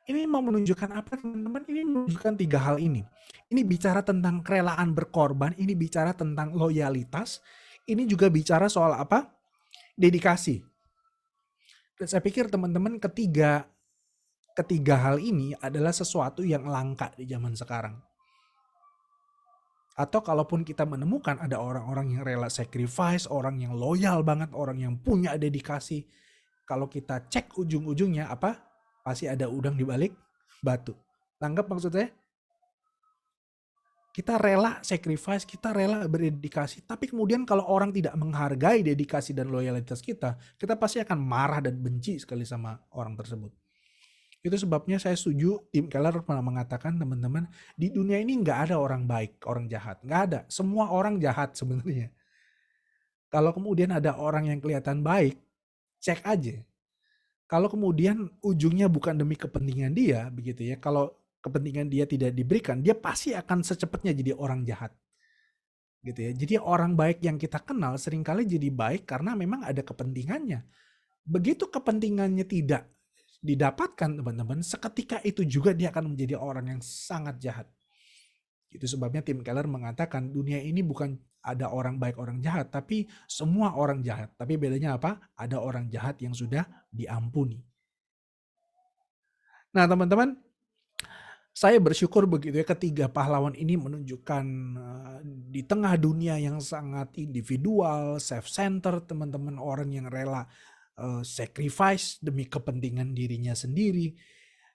ini mau menunjukkan apa teman-teman? Ini menunjukkan 3 hal ini. Ini bicara tentang kerelaan berkorban, ini bicara tentang loyalitas, ini juga bicara soal apa? Dedikasi. Dan saya pikir teman-teman ketiga hal ini adalah sesuatu yang langka di zaman sekarang. Atau kalaupun kita menemukan ada orang-orang yang rela sacrifice, orang yang loyal banget, orang yang punya dedikasi, kalau kita cek ujung-ujungnya pasti ada udang di balik batu. Tanggap maksudnya? Kita rela sacrifice, kita rela berdedikasi, tapi kemudian kalau orang tidak menghargai dedikasi dan loyalitas kita pasti akan marah dan benci sekali sama orang tersebut. Itu sebabnya saya setuju, Tim Keller pernah mengatakan teman-teman, di dunia ini nggak ada orang baik, orang jahat. Nggak ada, semua orang jahat sebenarnya. Kalau kemudian ada orang yang kelihatan baik, cek aja. Kalau kemudian ujungnya bukan demi kepentingan dia, begitu ya. Kalau kepentingan dia tidak diberikan, dia pasti akan secepatnya jadi orang jahat, gitu ya. Jadi orang baik yang kita kenal seringkali jadi baik karena memang ada kepentingannya. Begitu kepentingannya tidak didapatkan, teman-teman, seketika itu juga dia akan menjadi orang yang sangat jahat. Itu sebabnya Tim Keller mengatakan dunia ini bukan ada orang baik orang jahat, tapi semua orang jahat. Tapi bedanya apa? Ada orang jahat yang sudah diampuni. Nah, teman-teman, saya bersyukur begitu ya ketiga pahlawan ini menunjukkan di tengah dunia yang sangat individual, self-centered, teman-teman, orang yang rela sacrifice demi kepentingan dirinya sendiri.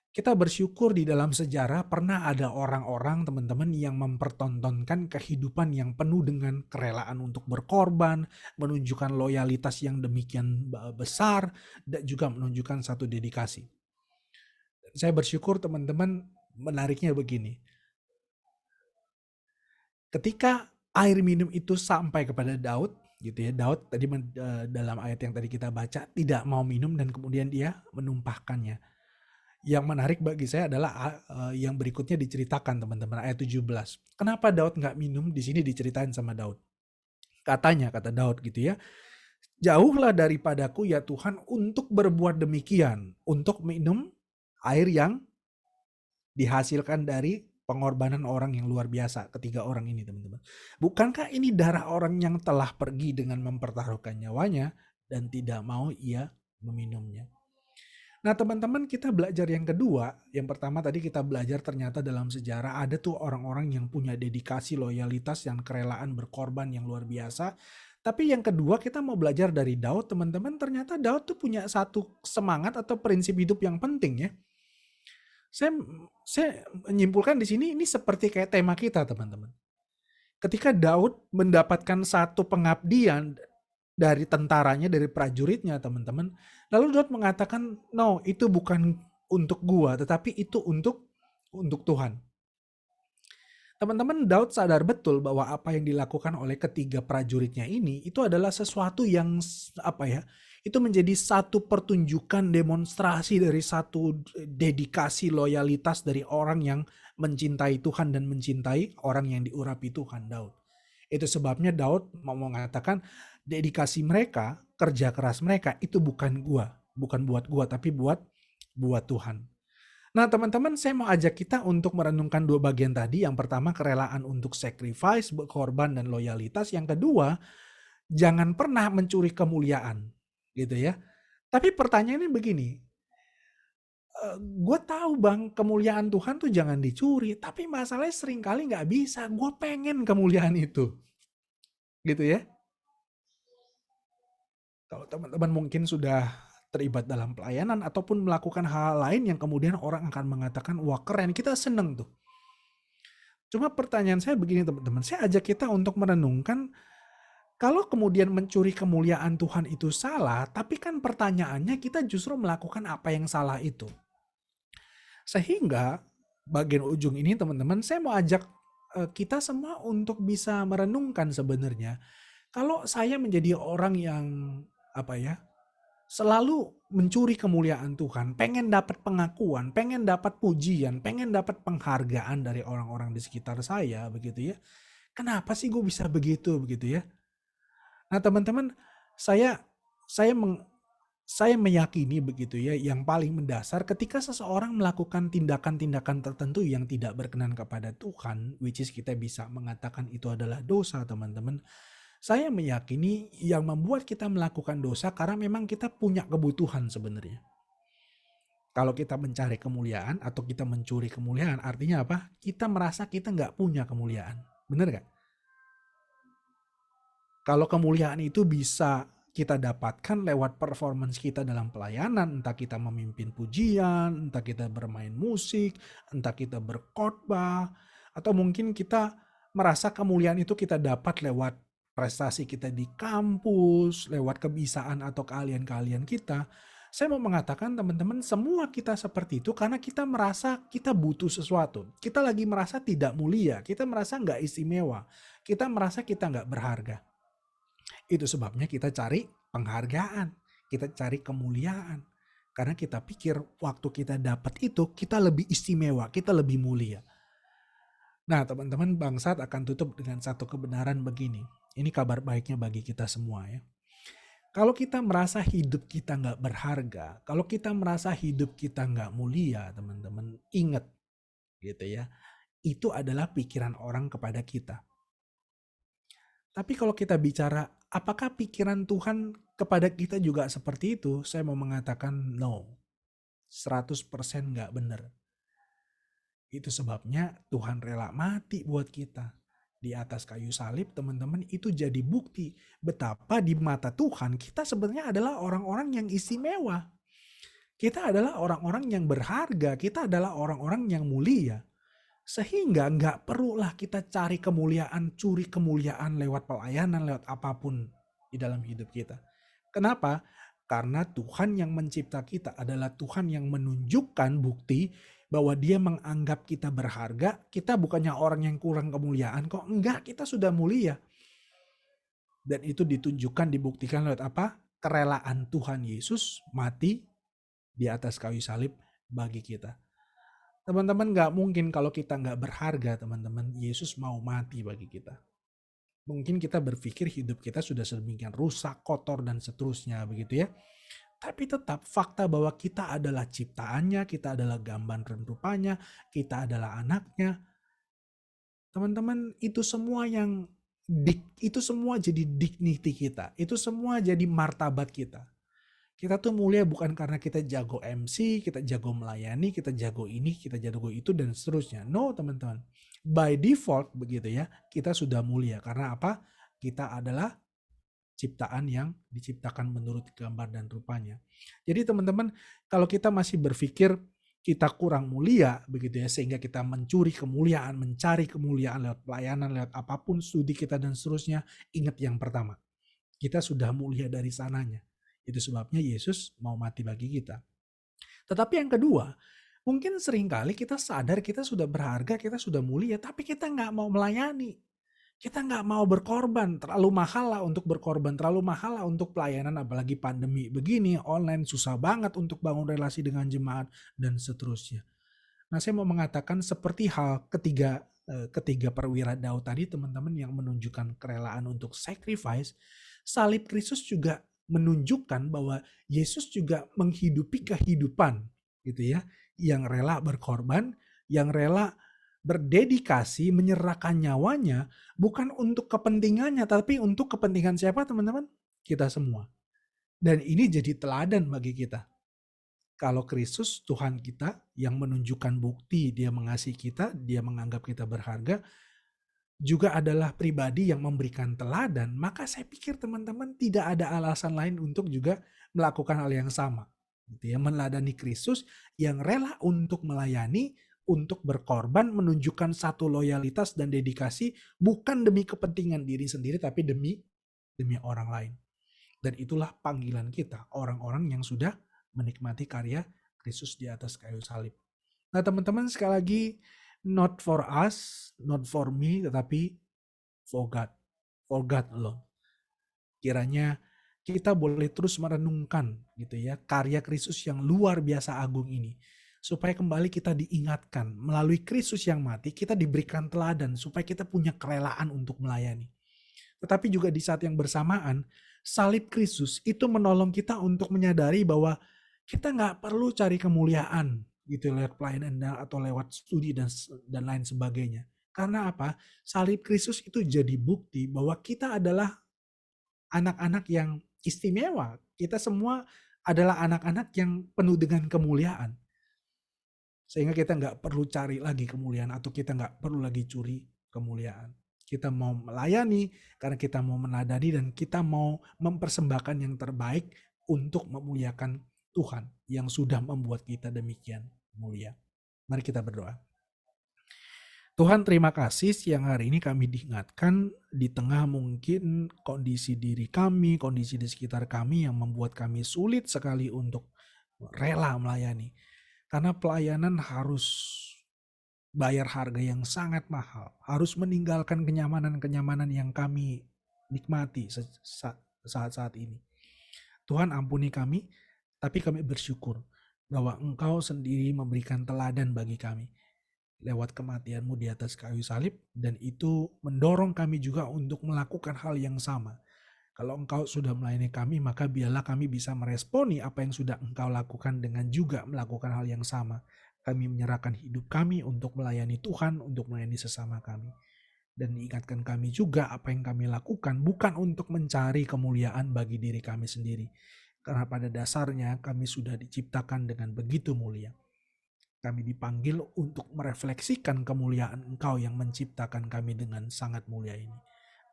Kita bersyukur di dalam sejarah pernah ada orang-orang, teman-teman, yang mempertontonkan kehidupan yang penuh dengan kerelaan untuk berkorban, menunjukkan loyalitas yang demikian besar, dan juga menunjukkan satu dedikasi. Saya bersyukur, teman-teman, menariknya begini. Ketika air minum itu sampai kepada Daud, gitu ya, Daud tadi dalam ayat yang tadi kita baca tidak mau minum dan kemudian dia menumpahkannya. Yang menarik bagi saya adalah yang berikutnya diceritakan, teman-teman, ayat 17. Kenapa Daud nggak minum? Di sini diceritain sama Daud. Katanya, kata Daud gitu ya, jauhlah daripadaku ya Tuhan untuk berbuat demikian, untuk minum air yang dihasilkan dari pengorbanan orang yang luar biasa, ketiga orang ini, teman-teman. Bukankah ini darah orang yang telah pergi dengan mempertaruhkan nyawanya dan tidak mau ia meminumnya? Nah, teman-teman, kita belajar yang kedua. Yang pertama tadi kita belajar ternyata dalam sejarah ada tuh orang-orang yang punya dedikasi, loyalitas, yang kerelaan berkorban yang luar biasa. Tapi yang kedua kita mau belajar dari Daud, teman-teman, ternyata Daud tuh punya satu semangat atau prinsip hidup yang penting ya. Saya menyimpulkan di sini ini seperti kayak tema kita, teman-teman. Ketika Daud mendapatkan satu pengabdian dari tentaranya, dari prajuritnya, teman-teman. Lalu Daud mengatakan, no, itu bukan untuk gua, tetapi itu untuk Tuhan. Teman-teman, Daud sadar betul bahwa apa yang dilakukan oleh ketiga prajuritnya ini, itu adalah sesuatu yang, itu menjadi satu pertunjukan demonstrasi dari satu dedikasi loyalitas dari orang yang mencintai Tuhan dan mencintai orang yang diurapi Tuhan, Daud. Itu sebabnya Daud mau mengatakan dedikasi mereka, kerja keras mereka itu bukan buat gua, tapi buat Tuhan. Nah, teman-teman, saya mau ajak kita untuk merenungkan dua bagian tadi. Yang pertama, kerelaan untuk sacrifice, berkorban dan loyalitas. Yang kedua, jangan pernah mencuri kemuliaan, gitu ya. Tapi pertanyaannya begini, gue tahu bang, kemuliaan Tuhan tuh jangan dicuri, tapi masalahnya seringkali nggak bisa. Gue pengen kemuliaan itu, gitu ya. Kalau teman-teman mungkin sudah terlibat dalam pelayanan ataupun melakukan hal lain yang kemudian orang akan mengatakan, wah keren, kita seneng tuh. Cuma pertanyaan saya begini, teman-teman, saya ajak kita untuk merenungkan, kalau kemudian mencuri kemuliaan Tuhan itu salah, tapi kan pertanyaannya kita justru melakukan apa yang salah itu. Sehingga bagian ujung ini, teman-teman, saya mau ajak kita semua untuk bisa merenungkan sebenarnya, kalau saya menjadi orang yang selalu mencuri kemuliaan Tuhan, pengen dapat pengakuan, pengen dapat pujian, pengen dapat penghargaan dari orang-orang di sekitar saya, begitu ya. Kenapa sih gue bisa begitu ya? Nah, teman-teman, saya meyakini begitu ya, yang paling mendasar ketika seseorang melakukan tindakan-tindakan tertentu yang tidak berkenan kepada Tuhan, which is kita bisa mengatakan itu adalah dosa, teman-teman. Saya meyakini yang membuat kita melakukan dosa karena memang kita punya kebutuhan sebenarnya. Kalau kita mencari kemuliaan atau kita mencuri kemuliaan, artinya apa? Kita merasa kita nggak punya kemuliaan. Benar nggak? Kalau kemuliaan itu bisa kita dapatkan lewat performance kita dalam pelayanan, entah kita memimpin pujian, entah kita bermain musik, entah kita berkhotbah, atau mungkin kita merasa kemuliaan itu kita dapat lewat prestasi kita di kampus, lewat kebisaan atau keahlian-keahlian kita. Saya mau mengatakan, teman-teman, semua kita seperti itu karena kita merasa kita butuh sesuatu. Kita lagi merasa tidak mulia, kita merasa nggak istimewa, kita merasa kita nggak berharga. Itu sebabnya kita cari penghargaan, kita cari kemuliaan. Karena kita pikir waktu kita dapat itu, kita lebih istimewa, kita lebih mulia. Nah, teman-teman, Bangsat akan tutup dengan satu kebenaran begini. Ini kabar baiknya bagi kita semua ya. Kalau kita merasa hidup kita nggak berharga, kalau kita merasa hidup kita nggak mulia, teman-teman, ingat gitu ya. Itu adalah pikiran orang kepada kita. Tapi kalau kita bicara, apakah pikiran Tuhan kepada kita juga seperti itu? Saya mau mengatakan no. 100% nggak benar. Itu sebabnya Tuhan rela mati buat kita. Di atas kayu salib, teman-teman, itu jadi bukti betapa di mata Tuhan kita sebenarnya adalah orang-orang yang istimewa. Kita adalah orang-orang yang berharga, kita adalah orang-orang yang mulia. Sehingga nggak perlulah kita cari kemuliaan, curi kemuliaan lewat pelayanan, lewat apapun di dalam hidup kita. Kenapa? Karena Tuhan yang mencipta kita adalah Tuhan yang menunjukkan bukti bahwa Dia menganggap kita berharga. Kita bukannya orang yang kurang kemuliaan kok. Enggak, kita sudah mulia. Dan itu ditunjukkan, dibuktikan lewat apa? Kerelaan Tuhan Yesus mati di atas kayu salib bagi kita. Teman-teman, gak mungkin kalau kita gak berharga, teman-teman, Yesus mau mati bagi kita. Mungkin kita berpikir hidup kita sudah sedemikian rusak, kotor, dan seterusnya, begitu ya. Tapi tetap fakta bahwa kita adalah ciptaannya, kita adalah gambar dan rupanya, kita adalah anaknya. Teman-teman, itu semua itu semua jadi dignity kita. Itu semua jadi martabat kita. Kita tuh mulia bukan karena kita jago MC, kita jago melayani, kita jago ini, kita jago itu, dan seterusnya. No, teman-teman. By default, begitu ya, kita sudah mulia. Karena apa? Kita adalah ciptaan yang diciptakan menurut gambar dan rupanya. Jadi teman-teman, kalau kita masih berpikir kita kurang mulia, begitu ya, sehingga kita mencuri kemuliaan, mencari kemuliaan lewat pelayanan, lewat apapun, studi kita dan seterusnya, ingat yang pertama. Kita sudah mulia dari sananya. Itu sebabnya Yesus mau mati bagi kita. Tetapi yang kedua, mungkin seringkali kita sadar kita sudah berharga, kita sudah mulia, tapi kita nggak mau melayani. Kita nggak mau berkorban, terlalu mahal lah untuk berkorban, terlalu mahal lah untuk pelayanan, apalagi pandemi begini, online, susah banget untuk bangun relasi dengan jemaat, dan seterusnya. Nah, saya mau mengatakan seperti hal ketiga perwira Daud tadi, teman-teman, yang menunjukkan kerelaan untuk sacrifice, salib Kristus juga menunjukkan bahwa Yesus juga menghidupi kehidupan gitu ya, yang rela berkorban, yang rela berdedikasi, menyerahkan nyawanya bukan untuk kepentingannya tapi untuk kepentingan siapa, teman-teman? Kita semua. Dan ini jadi teladan bagi kita. Kalau Kristus Tuhan kita yang menunjukkan bukti Dia mengasihi kita, Dia menganggap kita berharga, juga adalah pribadi yang memberikan teladan, maka saya pikir teman-teman tidak ada alasan lain untuk juga melakukan hal yang sama. Gitu ya, meneladani Kristus yang rela untuk melayani, untuk berkorban, menunjukkan satu loyalitas dan dedikasi, bukan demi kepentingan diri sendiri, tapi demi orang lain. Dan itulah panggilan kita, orang-orang yang sudah menikmati karya Kristus di atas kayu salib. Nah teman-teman, sekali lagi, not for us, not for me, tetapi for God alone. Kiranya kita boleh terus merenungkan gitu ya, karya Kristus yang luar biasa agung ini. Supaya kembali kita diingatkan, melalui Kristus yang mati, kita diberikan teladan, supaya kita punya kerelaan untuk melayani. Tetapi juga di saat yang bersamaan, salib Kristus itu menolong kita untuk menyadari bahwa kita nggak perlu cari kemuliaan, gitu lewat pelayanan atau lewat studi dan lain sebagainya. Karena apa? Salib Kristus itu jadi bukti bahwa kita adalah anak-anak yang istimewa. Kita semua adalah anak-anak yang penuh dengan kemuliaan. Sehingga kita nggak perlu cari lagi kemuliaan atau kita nggak perlu lagi curi kemuliaan. Kita mau melayani karena kita mau meneladani dan kita mau mempersembahkan yang terbaik untuk memuliakan Tuhan yang sudah membuat kita demikian mulia. Mari kita berdoa. Tuhan, terima kasih siang hari ini kami diingatkan di tengah mungkin kondisi diri kami, kondisi di sekitar kami yang membuat kami sulit sekali untuk rela melayani. Karena pelayanan harus bayar harga yang sangat mahal, harus meninggalkan kenyamanan-kenyamanan yang kami nikmati saat-saat ini. Tuhan ampuni kami, Tapi kami bersyukur bahwa Engkau sendiri memberikan teladan bagi kami lewat kematian-Mu di atas kayu salib, dan itu mendorong kami juga untuk melakukan hal yang sama. Kalau Engkau sudah melayani kami, maka biarlah kami bisa meresponi apa yang sudah Engkau lakukan dengan juga melakukan hal yang sama. Kami menyerahkan hidup kami untuk melayani Tuhan, untuk melayani sesama kami. Dan diingatkan kami juga apa yang kami lakukan bukan untuk mencari kemuliaan bagi diri kami sendiri. Karena pada dasarnya kami sudah diciptakan dengan begitu mulia. Kami dipanggil untuk merefleksikan kemuliaan Engkau yang menciptakan kami dengan sangat mulia ini.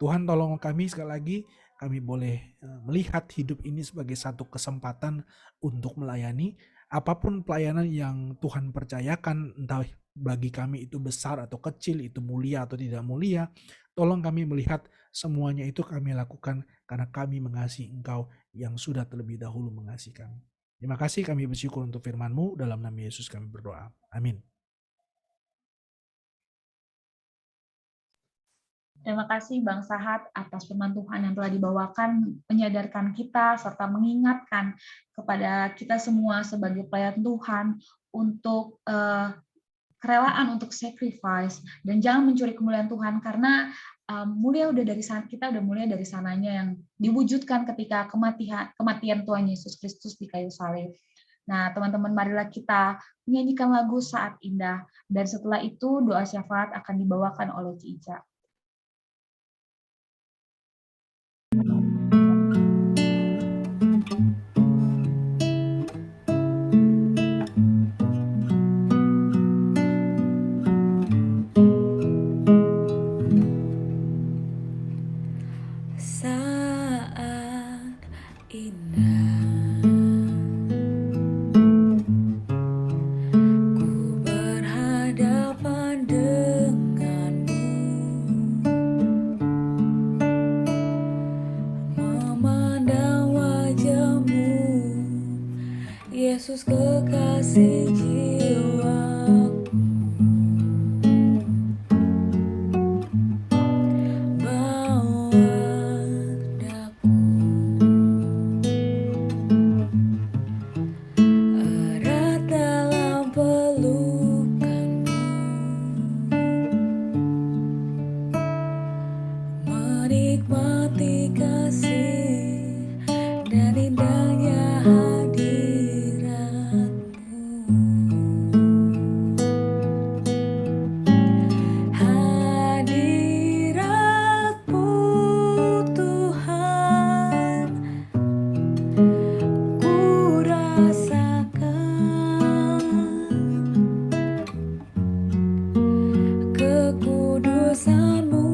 Tuhan, tolong kami sekali lagi, kami boleh melihat hidup ini sebagai satu kesempatan untuk melayani. Apapun pelayanan yang Tuhan percayakan, entah bagi kami itu besar atau kecil, itu mulia atau tidak mulia, tolong kami melihat semuanya itu kami lakukan karena kami mengasihi Engkau yang sudah terlebih dahulu mengasihi kami. Terima kasih, kami bersyukur untuk firman-Mu, dalam nama Yesus kami berdoa. Amin. Terima kasih Bang Sahat atas firman Tuhan yang telah dibawakan, menyadarkan kita serta mengingatkan kepada kita semua sebagai pelayan Tuhan untuk kerelaan untuk sacrifice dan jangan mencuri kemuliaan Tuhan, karena mulia udah dari sana, kita udah mulia dari sananya yang diwujudkan ketika kematian Tuhan Yesus Kristus di kayu salib. Nah, teman-teman, marilah kita menyanyikan lagu Saat Indah, dan setelah itu doa syafaat akan dibawakan oleh Ci Ica. Saat indah ku berhadapan denganmu, memandang wajahmu, Yesus kekasih jiwaku. Menikmati kasih dan indahnya hadirat-Mu. Hadirat-Mu Tuhan, ku rasakan kekudusan-Mu.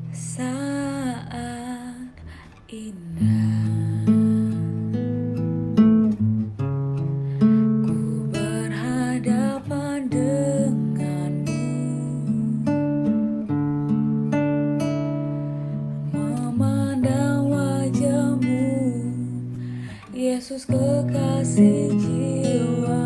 Saat indah ku berhadapan denganmu, memandang wajahmu, Yesus kekasih jiwaku.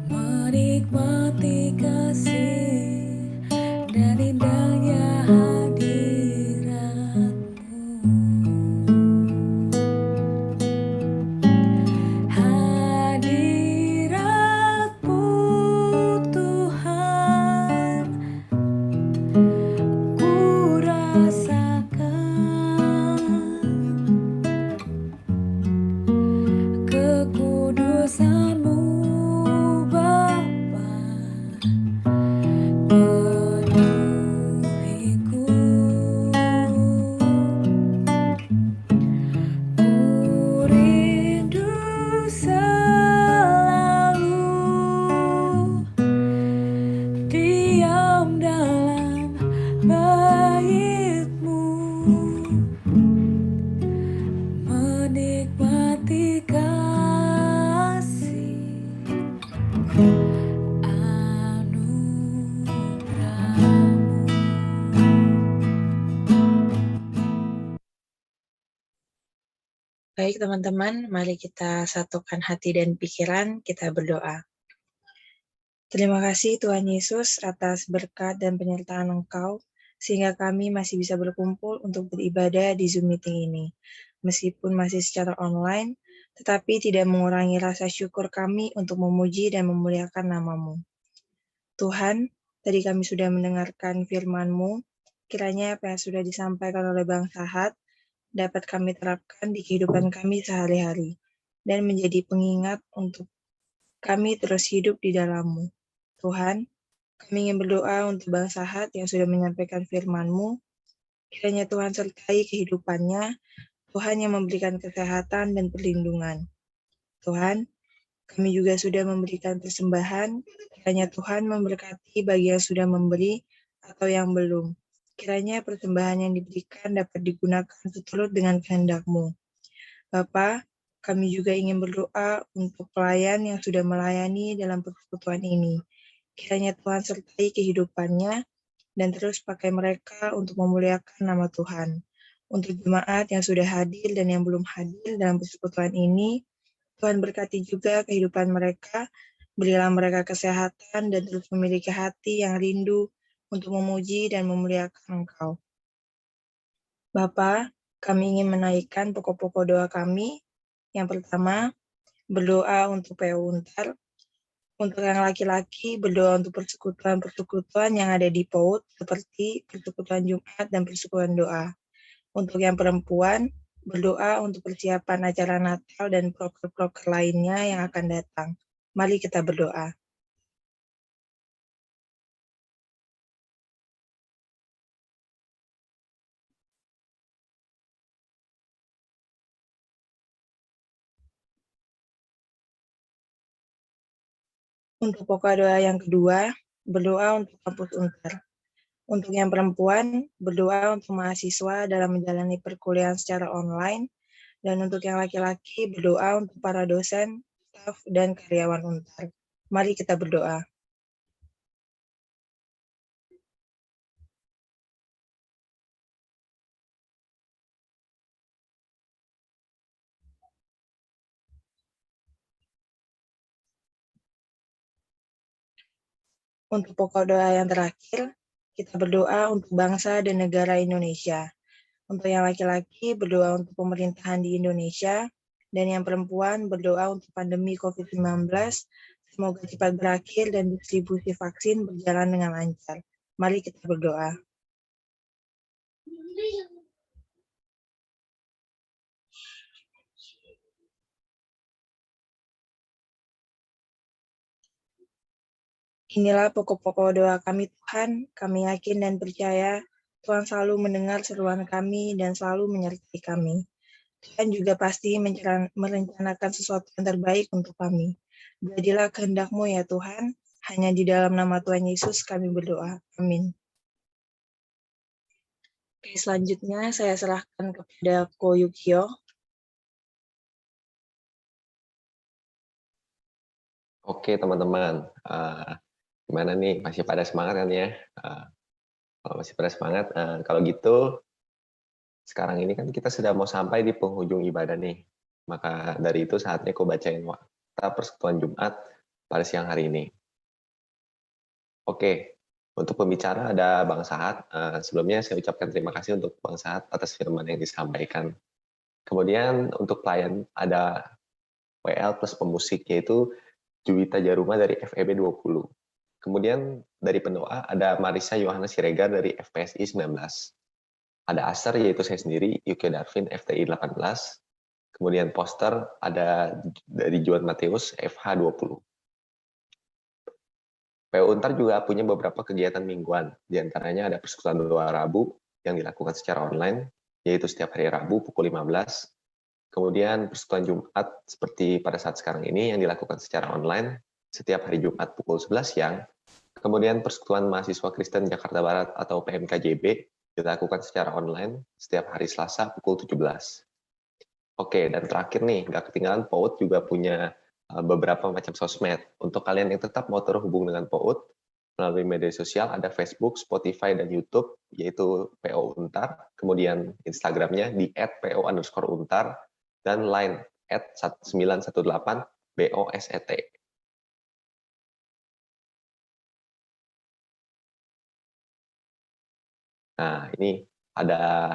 Menikmati kasih dan indahnya hadirat-Mu. Baik teman-teman, mari kita satukan hati dan pikiran, kita berdoa. Terima kasih Tuhan Yesus atas berkat dan penyertaan Engkau, sehingga kami masih bisa berkumpul untuk beribadah di Zoom meeting ini. Meskipun masih secara online, tetapi tidak mengurangi rasa syukur kami untuk memuji dan memuliakan nama-Mu. Tuhan, tadi kami sudah mendengarkan firman-Mu, kiranya apa yang sudah disampaikan oleh Bang Sahat dapat kami terapkan di kehidupan kami sehari-hari, dan menjadi pengingat untuk kami terus hidup di dalam-Mu. Tuhan, kami ingin berdoa untuk Bang Sahat yang sudah menyampaikan firman-Mu, kiranya Tuhan sertai kehidupannya, Tuhan yang memberikan kesehatan dan perlindungan. Tuhan, kami juga sudah memberikan persembahan, kiranya Tuhan memberkati bagi yang sudah memberi atau yang belum. Kiranya persembahan yang diberikan dapat digunakan seturut dengan kehendak-Mu. Bapa, kami juga ingin berdoa untuk pelayan yang sudah melayani dalam persekutuan ini. Kiranya Tuhan sertai kehidupannya dan terus pakai mereka untuk memuliakan nama Tuhan. Untuk jemaat yang sudah hadir dan yang belum hadir dalam persekutuan ini, Tuhan berkati juga kehidupan mereka, berilah mereka kesehatan dan terus memiliki hati yang rindu untuk memuji dan memuliakan Engkau. Bapa, kami ingin menaikkan pokok-pokok doa kami. Yang pertama, berdoa untuk PO Untar. Untuk yang laki-laki, berdoa untuk persekutuan-persekutuan yang ada di PAUD, seperti persekutuan Jumat dan persekutuan doa. Untuk yang perempuan, berdoa untuk persiapan acara Natal dan proker-proker lainnya yang akan datang. Mari kita berdoa. Untuk pokok doa yang kedua, berdoa untuk kampus Untar. Untuk yang perempuan, berdoa untuk mahasiswa dalam menjalani perkuliahan secara online. Dan untuk yang laki-laki, berdoa untuk para dosen, staf, dan karyawan Untar. Mari kita berdoa. Untuk pokok doa yang terakhir, kita berdoa untuk bangsa dan negara Indonesia. Untuk yang laki-laki, berdoa untuk pemerintahan di Indonesia, dan yang perempuan berdoa untuk pandemi COVID-19, semoga cepat berakhir dan distribusi vaksin berjalan dengan lancar. Mari kita berdoa. Inilah pokok-pokok doa kami Tuhan, kami yakin dan percaya Tuhan selalu mendengar seruan kami dan selalu menyertai kami. Tuhan juga pasti merencanakan sesuatu yang terbaik untuk kami. Jadilah kehendak-Mu ya Tuhan, hanya di dalam nama Tuhan Yesus kami berdoa. Amin. Oke, selanjutnya saya serahkan kepada Ko Yukio. Oke teman-teman, gimana nih? Masih pada semangat kan ya? Kalau masih pada semangat, kalau gitu sekarang ini kan kita sudah mau sampai di penghujung ibadah nih. Maka dari itu saatnya kau bacain fakta persekutuan Jumat pada siang hari ini. Oke, untuk pembicara ada Bang Sahat. Sebelumnya saya ucapkan terima kasih untuk Bang Sahat atas firman yang disampaikan. Kemudian untuk pelayan ada WL plus pemusik, yaitu Juwita Jaruma dari FEB 20. Kemudian dari pendoa ada Marisa Yohana Siregar dari FPSI 19. Ada Aser, yaitu saya sendiri, Yukio Darvin, FTI 18. Kemudian poster ada dari Juan Mateus, FH 20. PO Untar juga punya beberapa kegiatan mingguan, diantaranya ada persekutuan doa Rabu yang dilakukan secara online, yaitu setiap hari Rabu pukul 15. Kemudian persekutuan Jumat seperti pada saat sekarang ini yang dilakukan secara online setiap hari Jumat pukul 11 siang. Kemudian persekutuan mahasiswa Kristen Jakarta Barat atau PMKJB dilakukan secara online setiap hari Selasa pukul 17. Oke, dan terakhir nih, nggak ketinggalan PAUD juga punya beberapa macam sosmed. Untuk kalian yang tetap mau terhubung dengan PAUD, melalui media sosial ada Facebook, Spotify, dan YouTube, yaitu PO Untar. Kemudian Instagramnya di @PO_Untar. dan line @918BOSET. Nah, ini ada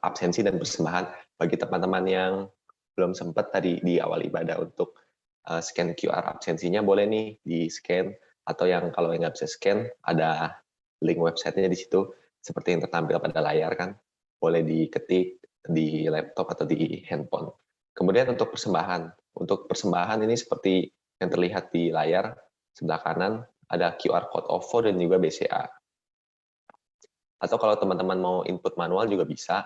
absensi dan persembahan bagi teman-teman yang belum sempat tadi di awal ibadah untuk scan QR absensinya, boleh nih di-scan, atau yang kalau nggak bisa scan, ada link websitenya di situ, seperti yang tertampil pada layar kan, boleh diketik di laptop atau di handphone. Kemudian untuk persembahan ini seperti yang terlihat di layar sebelah kanan, ada QR code OVO dan juga BCA. Atau kalau teman-teman mau input manual juga bisa.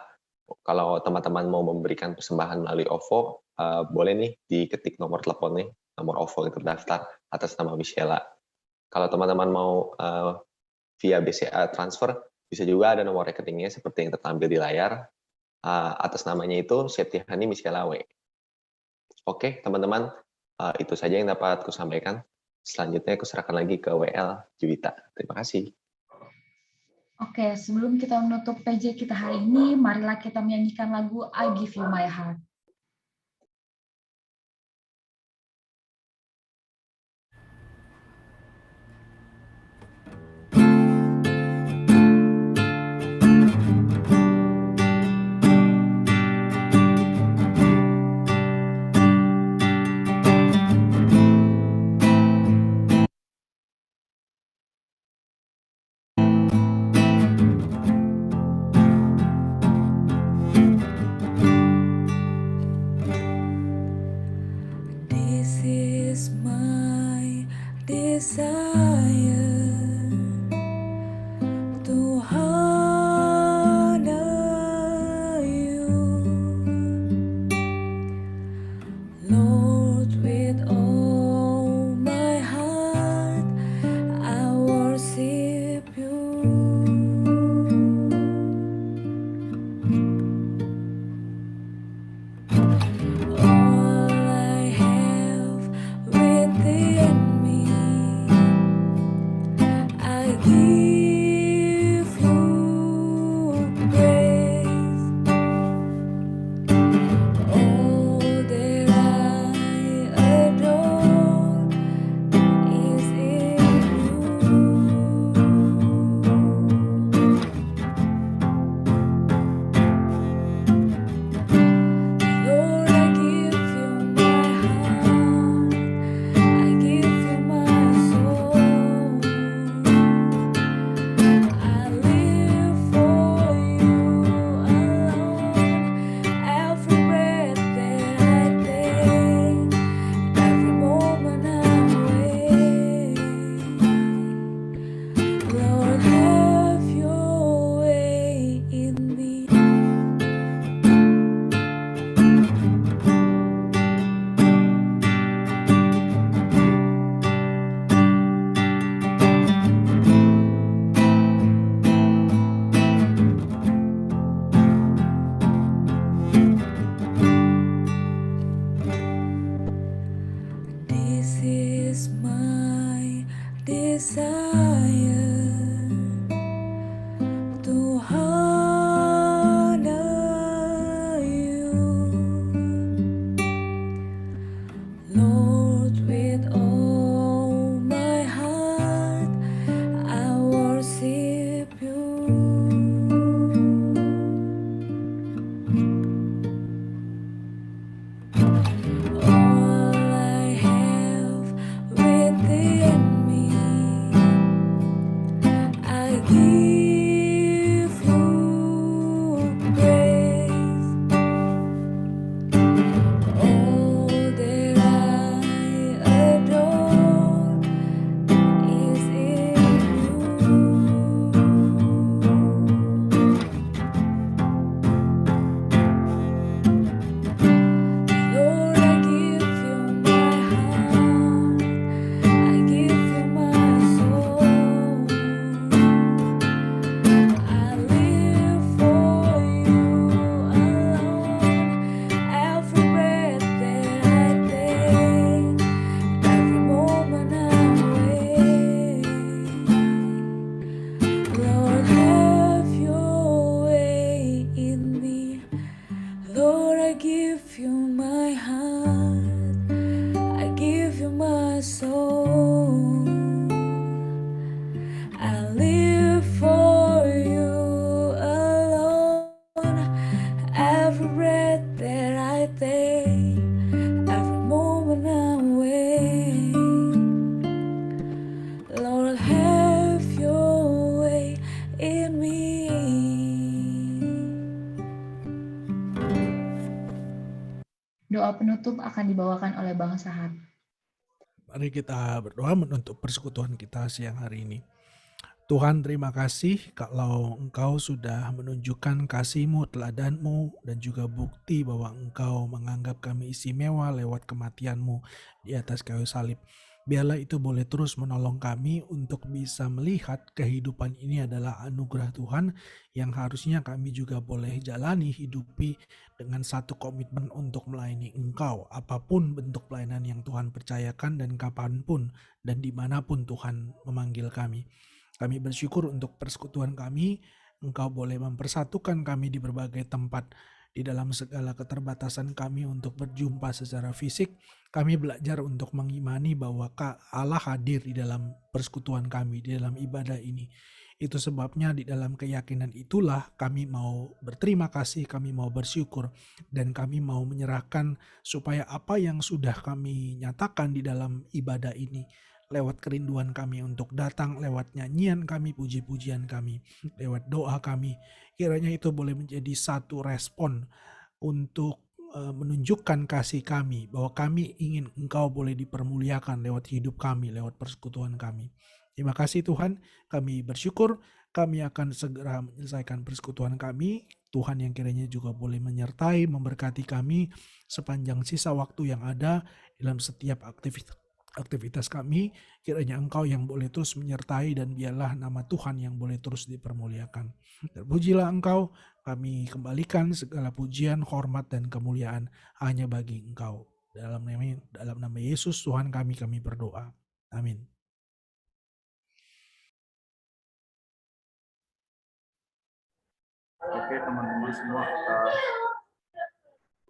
Kalau teman-teman mau memberikan persembahan melalui OVO, boleh nih diketik nomor teleponnya, nomor OVO yang terdaftar atas nama Michela. Kalau teman-teman mau via BCA transfer, bisa juga ada nomor rekeningnya seperti yang tertampil di layar. Atas namanya itu Septiani Michela W. Oke, teman-teman, itu saja yang dapat aku sampaikan. Selanjutnya aku serahkan lagi ke WL Juwita. Terima kasih. Oke, sebelum kita menutup PJ kita hari ini, marilah kita menyanyikan lagu I Give You My Heart. This is my desire to honor you, Lord, with all my heart I worship you. All I have within me, I give you praise. Lord, I give you my heart, I give you my soul. I live for you alone. Every breath that I take, every moment I'm awake. Lord, have your way in me. Doa penutup akan dibawakan oleh Bang Sahat. Mari kita berdoa menutup persekutuan kita siang hari ini. Tuhan, terima kasih kalau Engkau sudah menunjukkan kasih-Mu, teladan-Mu, dan juga bukti bahwa Engkau menganggap kami istimewa lewat kematian-Mu di atas kayu salib. Biarlah itu boleh terus menolong kami untuk bisa melihat kehidupan ini adalah anugerah Tuhan yang harusnya kami juga boleh jalani, hidupi dengan satu komitmen untuk melayani Engkau, apapun bentuk pelayanan yang Tuhan percayakan dan kapanpun dan dimanapun Tuhan memanggil kami. Kami bersyukur untuk persekutuan kami, Engkau boleh mempersatukan kami di berbagai tempat, di dalam segala keterbatasan kami untuk berjumpa secara fisik. Kami belajar untuk mengimani bahwa Allah hadir di dalam persekutuan kami, di dalam ibadah ini. Itu sebabnya di dalam keyakinan itulah kami mau berterima kasih, kami mau bersyukur, dan kami mau menyerahkan supaya apa yang sudah kami nyatakan di dalam ibadah ini, lewat kerinduan kami untuk datang, lewat nyanyian kami, puji-pujian kami, lewat doa kami, kiranya itu boleh menjadi satu respon untuk menunjukkan kasih kami, bahwa kami ingin Engkau boleh dipermuliakan lewat hidup kami, lewat persekutuan kami. Terima kasih Tuhan, kami bersyukur, kami akan segera menyelesaikan persekutuan kami. Tuhan yang kiranya juga boleh menyertai, memberkati kami sepanjang sisa waktu yang ada dalam setiap aktivitas kami, kiranya Engkau yang boleh terus menyertai dan biarlah nama Tuhan yang boleh terus dipermuliakan. Terpujilah Engkau, kami kembalikan segala pujian, hormat, dan kemuliaan hanya bagi Engkau. Dalam nama Yesus Tuhan kami berdoa. Amin. Oke teman-teman semua, aku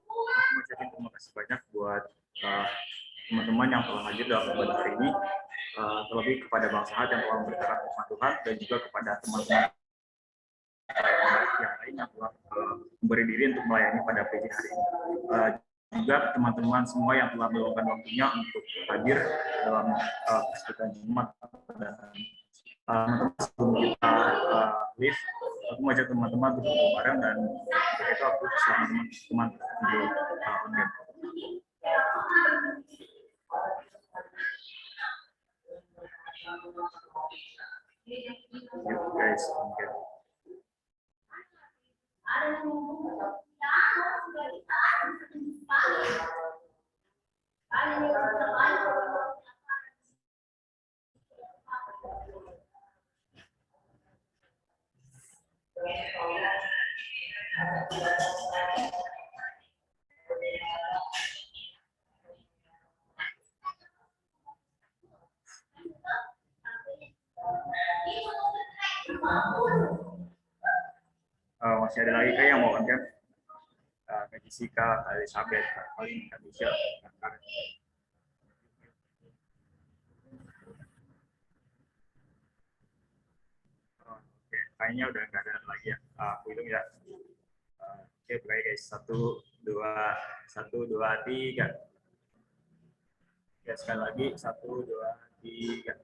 mau ucapin terima kasih banyak buat teman-teman yang telah hadir dalam ibadah hari ini, terlebih kepada Bang Sahat yang telah memberitakan firman Tuhan, dan juga kepada teman-teman yang lain yang telah memberi diri untuk melayani pada PJ hari ini. Juga teman-teman semua yang telah meluangkan waktunya untuk hadir dalam persekutuan Jumat pada hari ini. Teman-teman, sebelum kita live, aku mengajak teman-teman untuk berdoa bareng, dan untuk itu aku bersama teman-teman untuk online. Yuk guys, okay. Masih ada lagi kayak yang mau kan? Kak Jessica, Kak Elizabeth, Kak Colin, Kak Michelle, Kak Karen. Oke, kayaknya udah nggak ada lagi ya. Aku hitung ya. Oke, baik guys. 1, 2, 3. Ya, sekali lagi 1, 2, 3.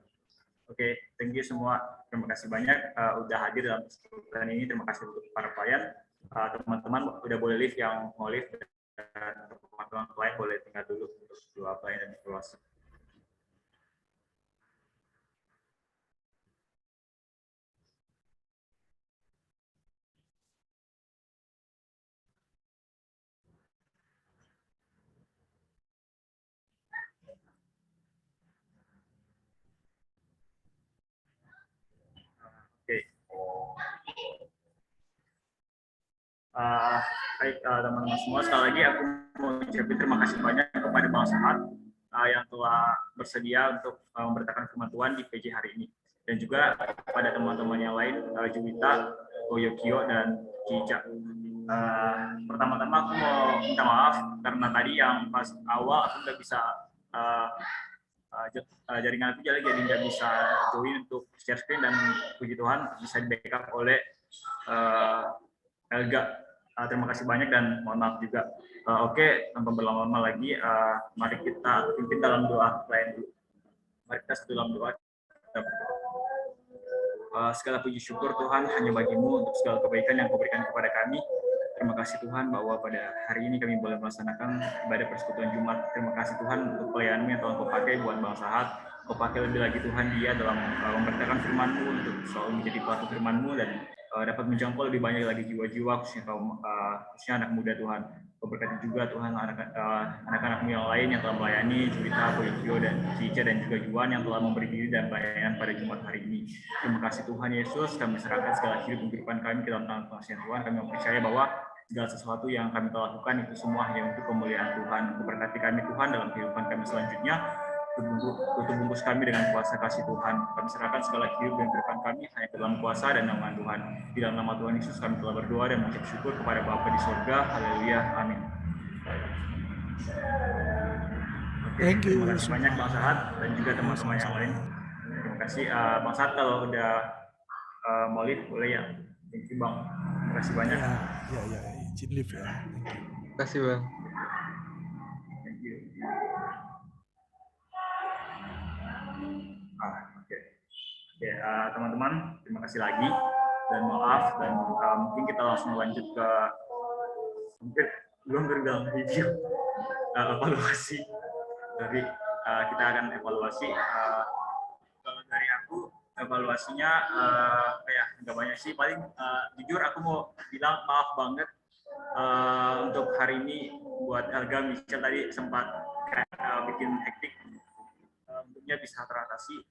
Oke, thank you semua. Terima kasih banyak udah hadir dalam kesempatan ini. Terima kasih untuk para pelayan. Teman-teman udah boleh live yang mau live, dan teman-teman lain boleh tinggal dulu untuk dua pelayan dan close. Baik teman-teman semua, sekali lagi aku mau ucapin terima kasih banyak kepada Bang Sahat yang telah bersedia untuk memberitakan firman Tuhan di PJ hari ini, dan juga kepada teman-teman yang lain, Juwita, Boyokio, dan Cica. Pertama-tama aku mau minta maaf karena tadi yang pas awal aku nggak bisa jaringan aku jadi nggak bisa join untuk share screen, dan puji Tuhan bisa di backup oleh Elga. Terima kasih banyak dan mohon maaf juga. Oke, tanpa berlama-lama lagi, mari kita pimpin dalam doa lain dulu. Mari kita dalam doa. Segala puji syukur Tuhan hanya bagimu untuk segala kebaikan yang Kau berikan kepada kami. Terima kasih Tuhan bahwa pada hari ini kami boleh melaksanakan ibadah persekutuan Jumat. Terima kasih Tuhan untuk pelayananmu yang telah Kau pakai buat Bang Sahat. Kau pakai lebih lagi Tuhan dia dalam memberitakan firman-Mu untuk selalu menjadi pelaku firman-Mu dan dapat menjangkau lebih banyak lagi jiwa-jiwa khususnya anak muda Tuhan. Kau berkati juga Tuhan anak-anak-Mu yang lain yang telah melayani, Juwita, Koyokyo, dan Cica, dan juga Juan yang telah memberi diri dan pelayanan pada Jumat hari ini. Terima kasih Tuhan Yesus, kami serahkan segala hidup kehidupan kami ke dalam tangan pengasih Tuhan. Kami percaya bahwa segala sesuatu yang kami telah lakukan itu semua hanya untuk kemuliaan Tuhan. Berkati kami Tuhan dalam kehidupan kami selanjutnya. Tutup bungkus kami dengan kuasa kasih Tuhan. Kami serahkan segala hidup dan kehidupan kami hanya ke dalam kuasa dan nama Tuhan. Di dalam nama Tuhan Yesus kami telah berdoa dan mengucap syukur kepada Bapa di surga. Haleluya. Amin. Thank you. Terima kasih banyak Bang Sahat dan juga teman-teman yang lain. Terima kasih Bang Sahat, kalau udah mau live boleh ya. Thank you Bang. Terima kasih banyak. Ya, izin live ya. Thank you. Terima kasih Bang. Thank you. Oke, teman-teman, terima kasih lagi dan maaf, dan mungkin kita langsung lanjut ke mungkin belum dalam review evaluasi dari kita akan evaluasi. Kalau dari aku evaluasinya nggak banyak sih, paling jujur aku mau bilang maaf banget untuk hari ini buat Elga, Michelle tadi sempat bikin hektik, tentunya bisa teratasi.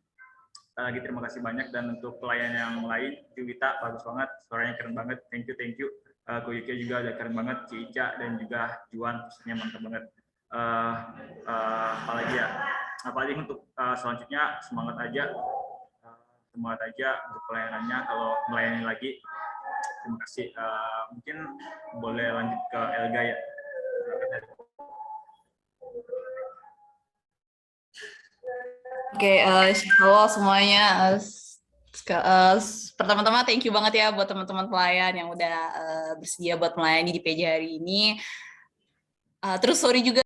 Lagi terima kasih banyak, dan untuk pelayan yang lain, Juwita bagus banget, suaranya keren banget, thank you. Koyokyo juga udah keren banget, Cica dan juga Juan khususnya mantap banget. Apalagi untuk selanjutnya semangat aja untuk pelayanannya. Kalau melayani lagi, terima kasih. Mungkin boleh lanjut ke Elga ya. Oke, halo semuanya. Pertama-tama thank you banget ya buat teman-teman pelayan yang udah bersedia buat melayani di PJ hari ini. Terus sorry juga